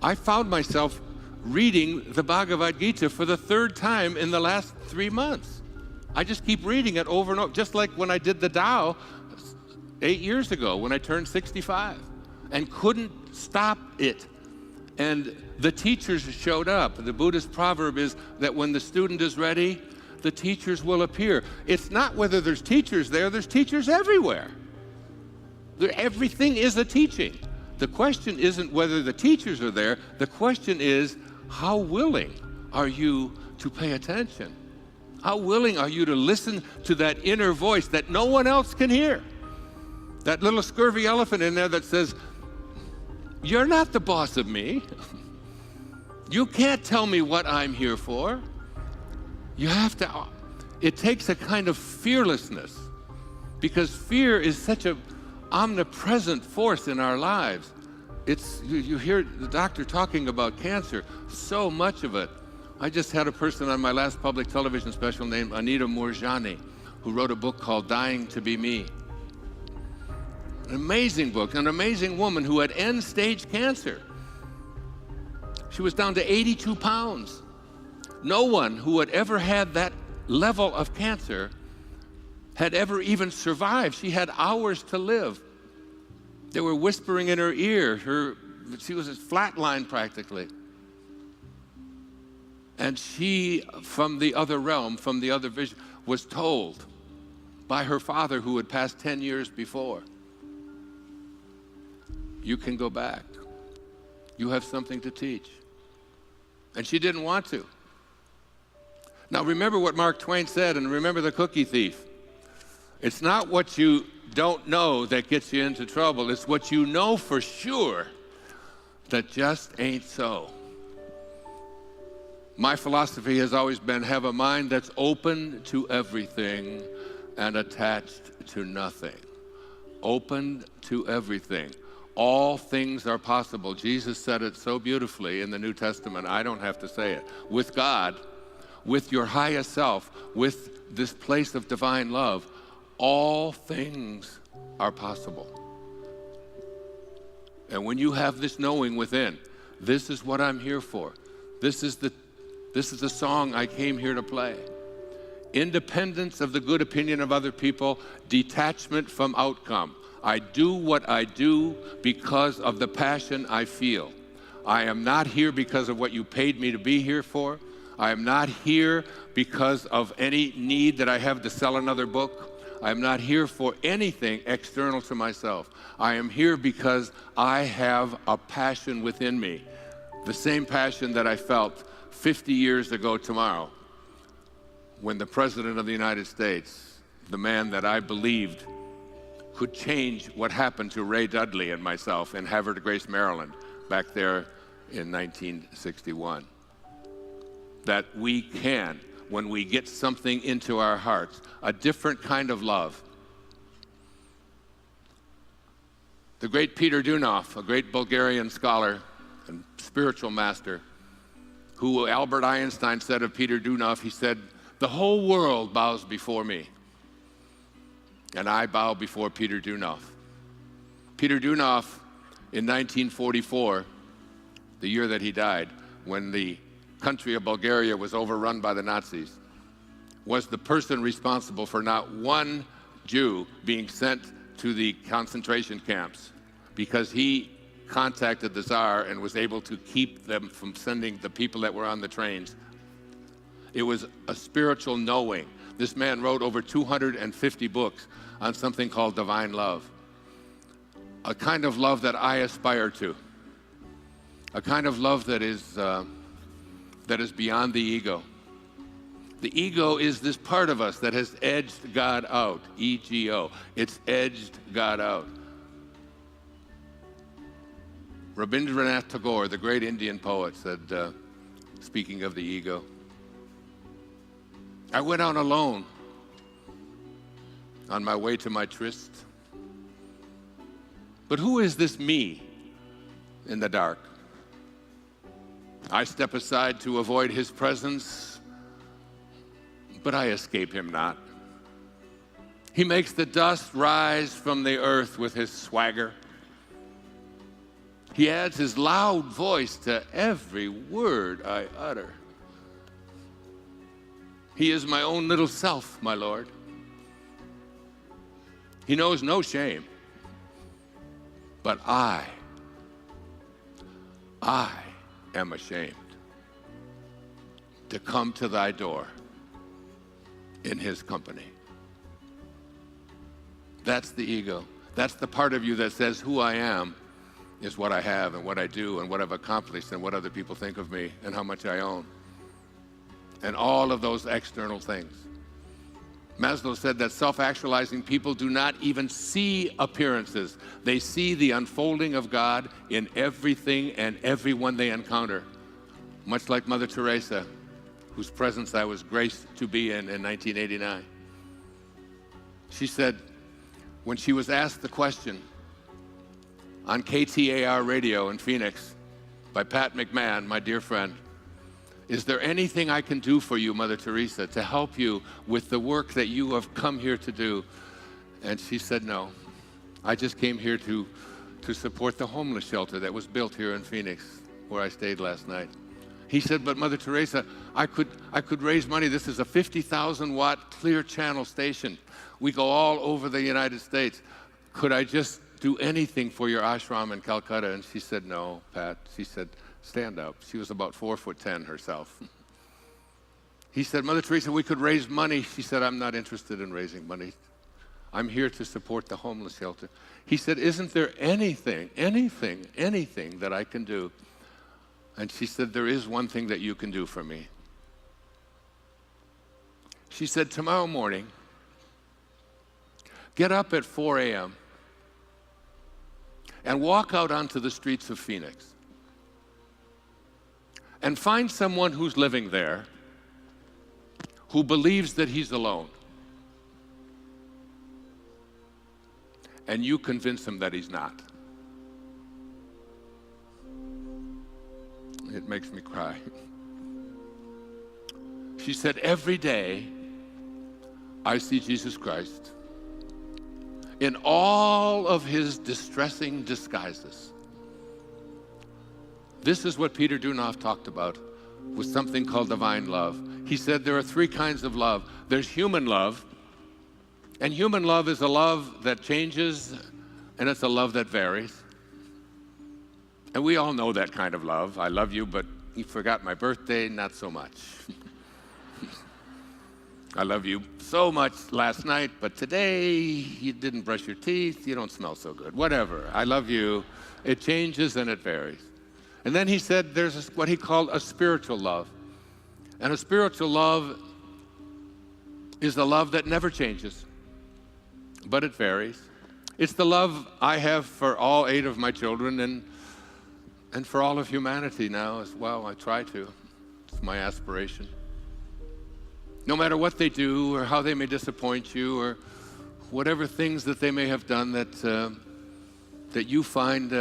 I found myself reading the Bhagavad Gita for the third time in the last 3 months. I just keep reading it over and over, just like when I did the Tao 8 years ago when I turned 65 and couldn't stop it. And the teachers showed up. The Buddhist proverb is that when the student is ready, the teachers will appear. It's not whether there's teachers there, there's teachers everywhere. Everything is a teaching. The question isn't whether the teachers are there, the question is, how willing are you to pay attention? How willing are you to listen to that inner voice that no one else can hear? That little scurvy elephant in there that says, you're not the boss of me. You can't tell me what I'm here for. You have to, it takes a kind of fearlessness, because fear is such an omnipresent force in our lives. It's, you hear the doctor talking about cancer, so much of it. I just had a person on my last public television special named Anita Moorjani, who wrote a book called Dying to Be Me. An amazing book, an amazing woman who had end-stage cancer. She was down to 82 pounds. No one who had ever had that level of cancer had ever even survived. She had hours to live. They were whispering in her ear. She was flatlined practically. And she, from the other realm, from the other vision, was told by her father, who had passed 10 years before, you can go back. You have something to teach. And she didn't want to. Now remember what Mark Twain said, and remember the cookie thief. It's not what you don't know that gets you into trouble. It's what you know for sure that just ain't so. My philosophy has always been, have a mind that's open to everything and attached to nothing. Open to everything. All things are possible. Jesus said it so beautifully in the New Testament, I don't have to say it. With God, with your highest self, with this place of divine love, all things are possible. And when you have this knowing within, this is what I'm here for. This is the song I came here to play. Independence of the good opinion of other people, detachment from outcome. I do what I do because of the passion I feel. I am not here because of what you paid me to be here for. I am not here because of any need that I have to sell another book. I am not here for anything external to myself. I am here because I have a passion within me, the same passion that I felt 50 years ago tomorrow when the President of the United States, the man that I believed could change what happened to Ray Dudley and myself in Havre de Grace, Maryland, back there in 1961. That we can, when we get something into our hearts, a different kind of love. The great Peter Dunov, a great Bulgarian scholar and spiritual master, who Albert Einstein said of Peter Dunov, he said, the whole world bows before me. And I bow before Peter Dunov. Peter Dunov, in 1944, the year that he died, when the country of Bulgaria was overrun by the Nazis, was the person responsible for not one Jew being sent to the concentration camps, because he contacted the Tsar and was able to keep them from sending the people that were on the trains. It was a spiritual knowing. This man wrote over 250 books on something called divine love. A kind of love that I aspire to. A kind of love that is beyond the ego. The ego is this part of us that has edged God out, E-G-O. It's edged God out. Rabindranath Tagore, the great Indian poet, said, speaking of the ego, I went out alone on my way to my tryst. But who is this me in the dark? I step aside to avoid his presence, but I escape him not. He makes the dust rise from the earth with his swagger. He adds his loud voice to every word I utter. He is my own little self, my Lord. He knows no shame, but I am ashamed to come to thy door in his company. That's the ego. That's the part of you that says who I am is what I have and what I do and what I've accomplished and what other people think of me and how much I own. And all of those external things. Maslow said that self-actualizing people do not even see appearances. They see the unfolding of God in everything and everyone they encounter. Much like Mother Teresa, whose presence I was graced to be in 1989. She said, when she was asked the question on KTAR radio in Phoenix by Pat McMahon, my dear friend, is there anything I can do for you, Mother Teresa, to help you with the work that you have come here to do? And she said, no. I just came here to support the homeless shelter that was built here in Phoenix, where I stayed last night. He said, but Mother Teresa, I could raise money. This is a 50,000 watt clear channel station. We go all over the United States. Could I just do anything for your ashram in Calcutta? And she said, no, Pat. She said, stand up. She was about 4'10" herself. He said, Mother Teresa, we could raise money. She said, I'm not interested in raising money. I'm here to support the homeless shelter. He said, isn't there anything that I can do? And she said, there is one thing that you can do for me. She said, tomorrow morning, get up at 4 a.m. and walk out onto the streets of Phoenix and find someone who's living there who believes that he's alone. And you convince him that he's not. It makes me cry. She said, every day I see Jesus Christ in all of his distressing disguises. This is what Peter Dunoff talked about with something called divine love. He said there are three kinds of love. There's human love, and human love is a love that changes, and it's a love that varies. And we all know that kind of love. I love you, but you forgot my birthday, not so much. I love you so much last night, but today you didn't brush your teeth, you don't smell so good. Whatever, I love you. It changes and it varies. And then he said there's what he called a spiritual love. And a spiritual love is the love that never changes, but it varies. It's the love I have for all 8 of my children and for all of humanity now as well. I try to. It's my aspiration. No matter what they do or how they may disappoint you or whatever things that they may have done that you find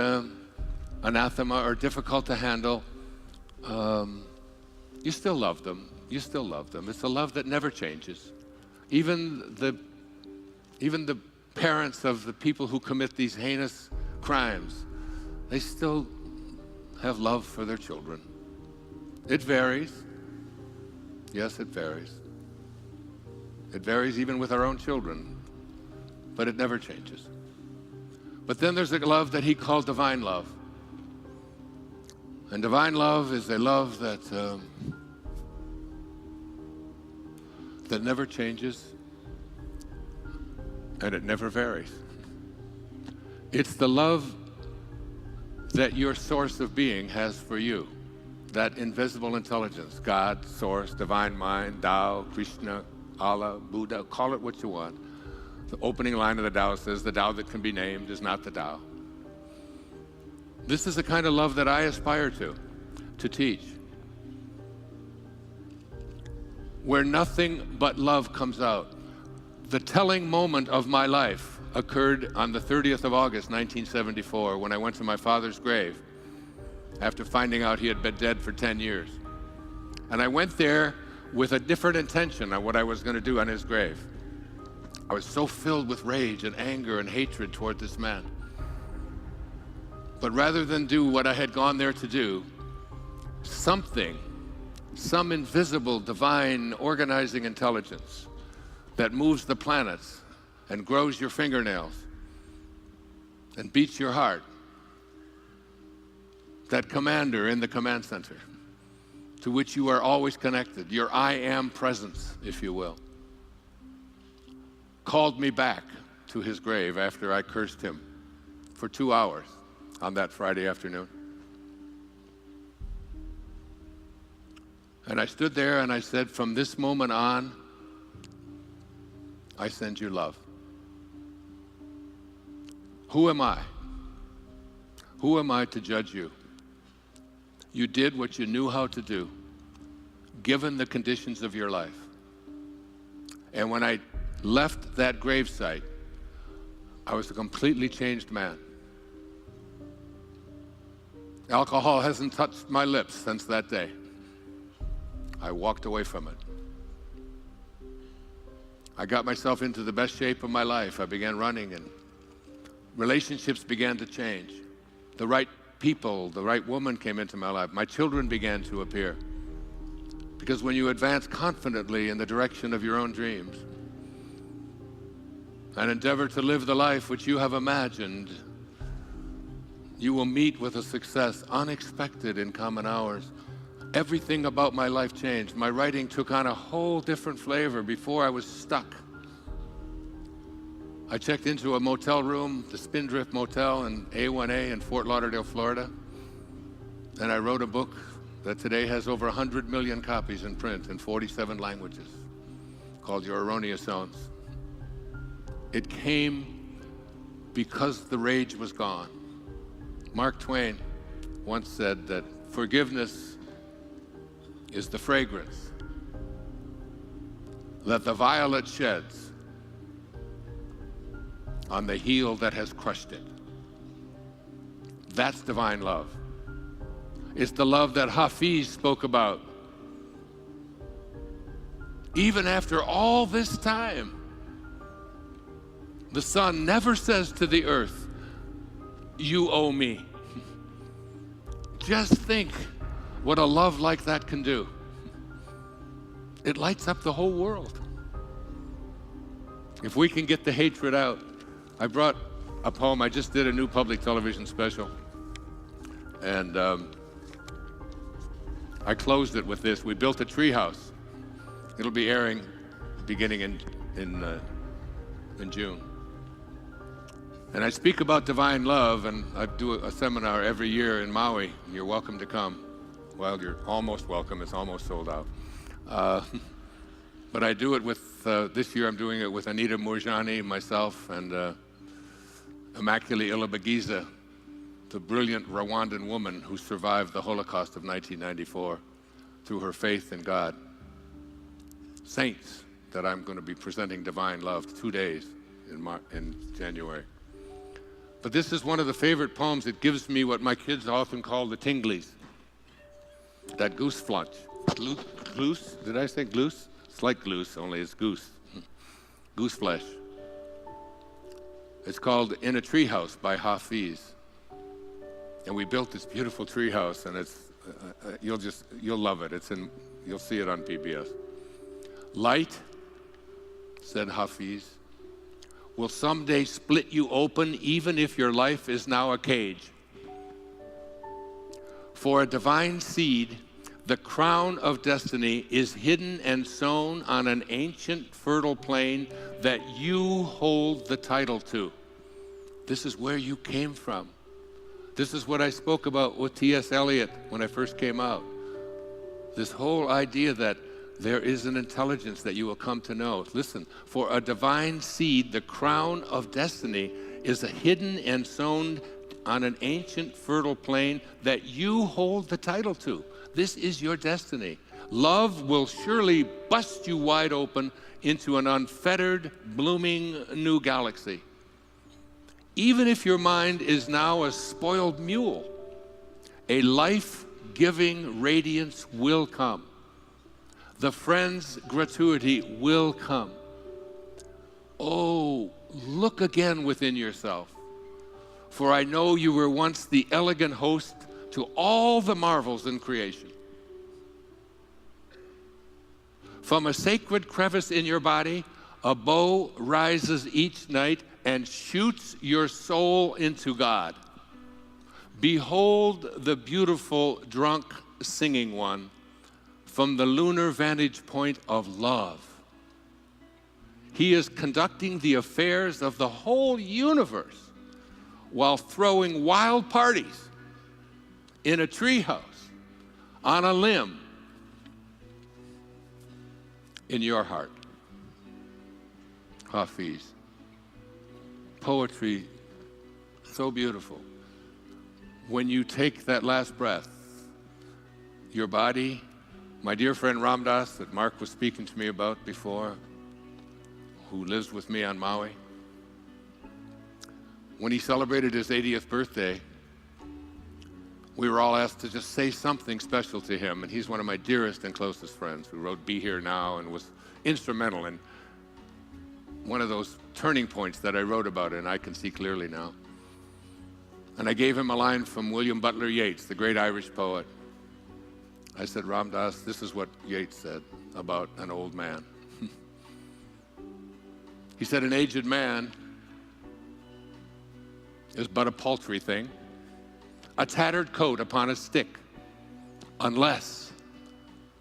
anathema or difficult to handle, you still love them. You still love them. It's a love that never changes. Even the parents of the people who commit these heinous crimes, they still have love for their children. It varies. Yes, it varies. It varies even with our own children, but it never changes. But then there's a love that he called divine love. And divine love is a love that never changes and it never varies. It's the love that your source of being has for you, that invisible intelligence, God, source, divine mind, Tao, Krishna, Allah, Buddha, call it what you want. The opening line of the Tao says, the Tao that can be named is not the Tao. This is the kind of love that I aspire to teach. Where nothing but love comes out. The telling moment of my life occurred on the 30th of August, 1974, when I went to my father's grave after finding out he had been dead for 10 years. And I went there with a different intention on what I was going to do on his grave. I was so filled with rage and anger and hatred toward this man. But rather than do what I had gone there to do, some invisible, divine, organizing intelligence that moves the planets and grows your fingernails and beats your heart, that commander in the command center to which you are always connected, your I am presence, if you will, called me back to his grave after I cursed him for 2 hours on that Friday afternoon. And I stood there and I said, from this moment on, I send you love. Who am I? Who am I to judge you? You did what you knew how to do, given the conditions of your life. And when I left that gravesite, I was a completely changed man. Alcohol hasn't touched my lips since that day. I walked away from it. I got myself into the best shape of my life. I began running, and relationships began to change. The right people, the right woman came into my life. My children began to appear. Because when you advance confidently in the direction of your own dreams and endeavor to live the life which you have imagined, you will meet with a success unexpected in common hours. Everything about my life changed. My writing took on a whole different flavor. Before, I was stuck. I checked into a motel room, the Spindrift Motel in A1A in Fort Lauderdale, Florida, and I wrote a book that today has over 100 million copies in print in 47 languages, called Your Erroneous Zones. It came because the rage was gone. Mark Twain once said that forgiveness is the fragrance that the violet sheds on the heel that has crushed it. That's divine love. It's the love that Hafiz spoke about. Even after all this time, the sun never says to the earth, you owe me. Just think what a love like that can do. It lights up the whole world. If we can get the hatred out. I brought a poem. I just did a new public television special. And I closed it with this. We built a treehouse. It'll be airing beginning in June. And I speak about divine love, and I do a seminar every year in Maui. You're welcome to come. Well, you're almost welcome. It's almost sold out. But I do it with, this year I'm doing it with Anita Moorjani, myself, and Immaculée Ilibagiza, the brilliant Rwandan woman who survived the Holocaust of 1994 through her faith in God. Saints that I'm going to be presenting divine love 2 days in January. But this is one of the favorite poems. It gives me what my kids often call the tinglies. That goose flunch. Goose? Did I say goose? It's like goose, only it's goose. Goose flesh. It's called In a Treehouse by Hafiz. And we built this beautiful treehouse, and it's you'll love it. You'll see it on PBS. Light, said Hafiz, will someday split you open, even if your life is now a cage. For a divine seed, the crown of destiny is hidden and sown on an ancient fertile plain that you hold the title to. This is where you came from. This is what I spoke about with T.S. Eliot when I first came out. This whole idea that there is an intelligence that you will come to know. Listen, for a divine seed, the crown of destiny is a hidden and sown on an ancient fertile plain that you hold the title to. This is your destiny. Love will surely bust you wide open into an unfettered, blooming new galaxy. Even if your mind is now a spoiled mule, a life-giving radiance will come. The friend's gratuity will come. Oh, look again within yourself, for I know you were once the elegant host to all the marvels in creation. From a sacred crevice in your body, a bow rises each night and shoots your soul into God. Behold the beautiful, drunk, singing one from the lunar vantage point of love. He is conducting the affairs of the whole universe while throwing wild parties in a treehouse, on a limb, in your heart. Hafiz. Poetry, so beautiful. When you take that last breath, your body, my dear friend Ram Dass that Mark was speaking to me about before, who lives with me on Maui, when he celebrated his 80th birthday, we were all asked to just say something special to him, and he's one of my dearest and closest friends who wrote Be Here Now and was instrumental in one of those turning points that I wrote about, and I can see clearly now. And I gave him a line from William Butler Yeats, the great Irish poet. I said, Ram Dass, this is what Yeats said about an old man. He said, an aged man is but a paltry thing, a tattered coat upon a stick, unless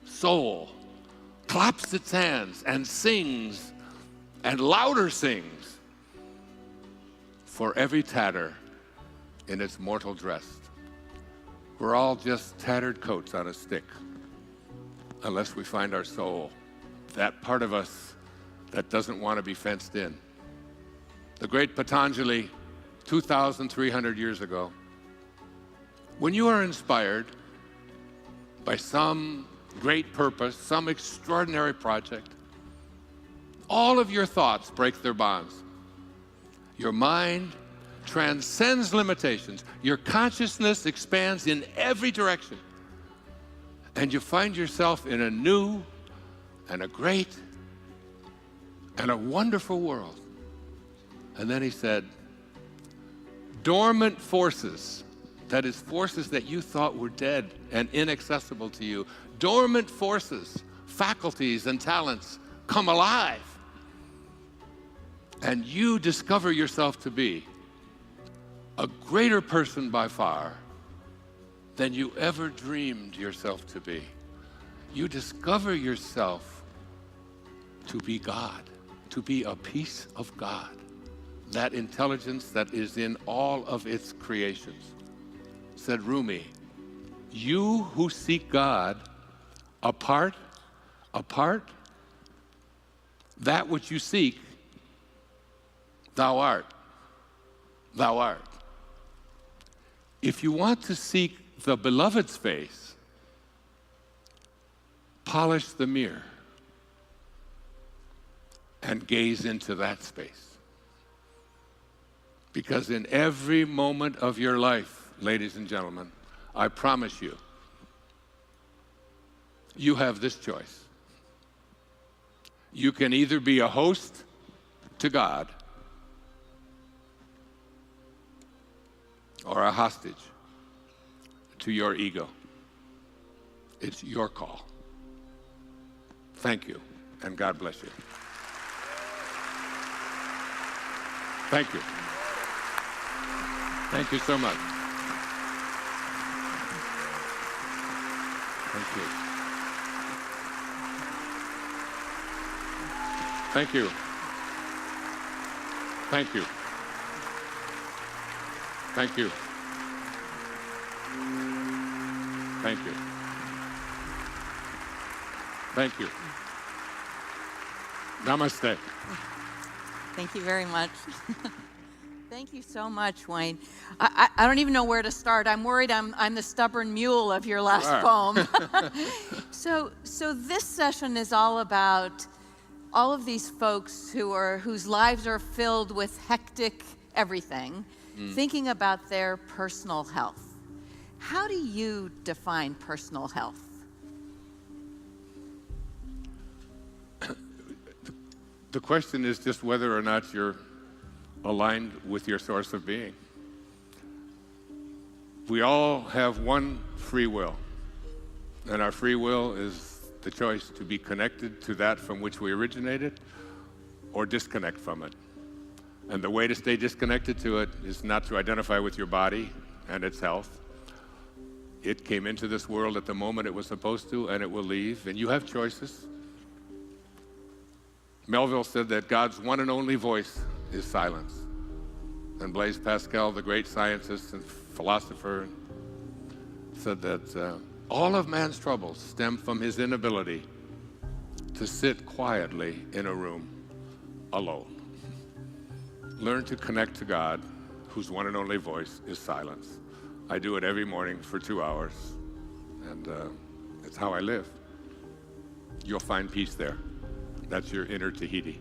soul claps its hands and sings and louder sings for every tatter in its mortal dress. We're all just tattered coats on a stick, unless we find our soul, that part of us that doesn't want to be fenced in. The great Patanjali, 2,300 years ago, when you are inspired by some great purpose, some extraordinary project, all of your thoughts break their bonds. Your mind transcends limitations. Your consciousness expands in every direction. And you find yourself in a new and a great and a wonderful world. And then he said, dormant forces, that is, forces that you thought were dead and inaccessible to you, dormant forces, faculties and talents come alive. And you discover yourself to be a greater person by far than you ever dreamed yourself to be. You discover yourself to be God, to be a piece of God, that intelligence that is in all of its creations. Said Rumi, you who seek God apart, that which you seek, thou art. If you want to seek the beloved's face, polish the mirror and gaze into that space. Because in every moment of your life, ladies and gentlemen, I promise you, you have this choice. You can either be a host to God or a hostage to your ego. It's your call. Thank you, and God bless you. Thank you. Thank you so much. Thank you. Thank you. Thank you. Thank you. Thank you. Thank you. Namaste. Thank you very much. Thank you so much, Wayne. I don't even know where to start. I'm worried I'm the stubborn mule of your last poem. So this session is all about all of these folks whose lives are filled with hectic everything, thinking about their personal health. How do you define personal health? The question is just whether or not you're aligned with your source of being. We all have one free will, and our free will is the choice to be connected to that from which we originated or disconnect from it. And the way to stay disconnected to it is not to identify with your body and its health. It came into this world at the moment it was supposed to, and it will leave, and you have choices. Melville said that God's one and only voice is silence. And Blaise Pascal, the great scientist and philosopher, said that all of man's troubles stem from his inability to sit quietly in a room alone. Learn to connect to God, whose one and only voice is silence. I do it every morning for 2 hours, and it's how I live. You'll find peace there. That's your inner Tahiti.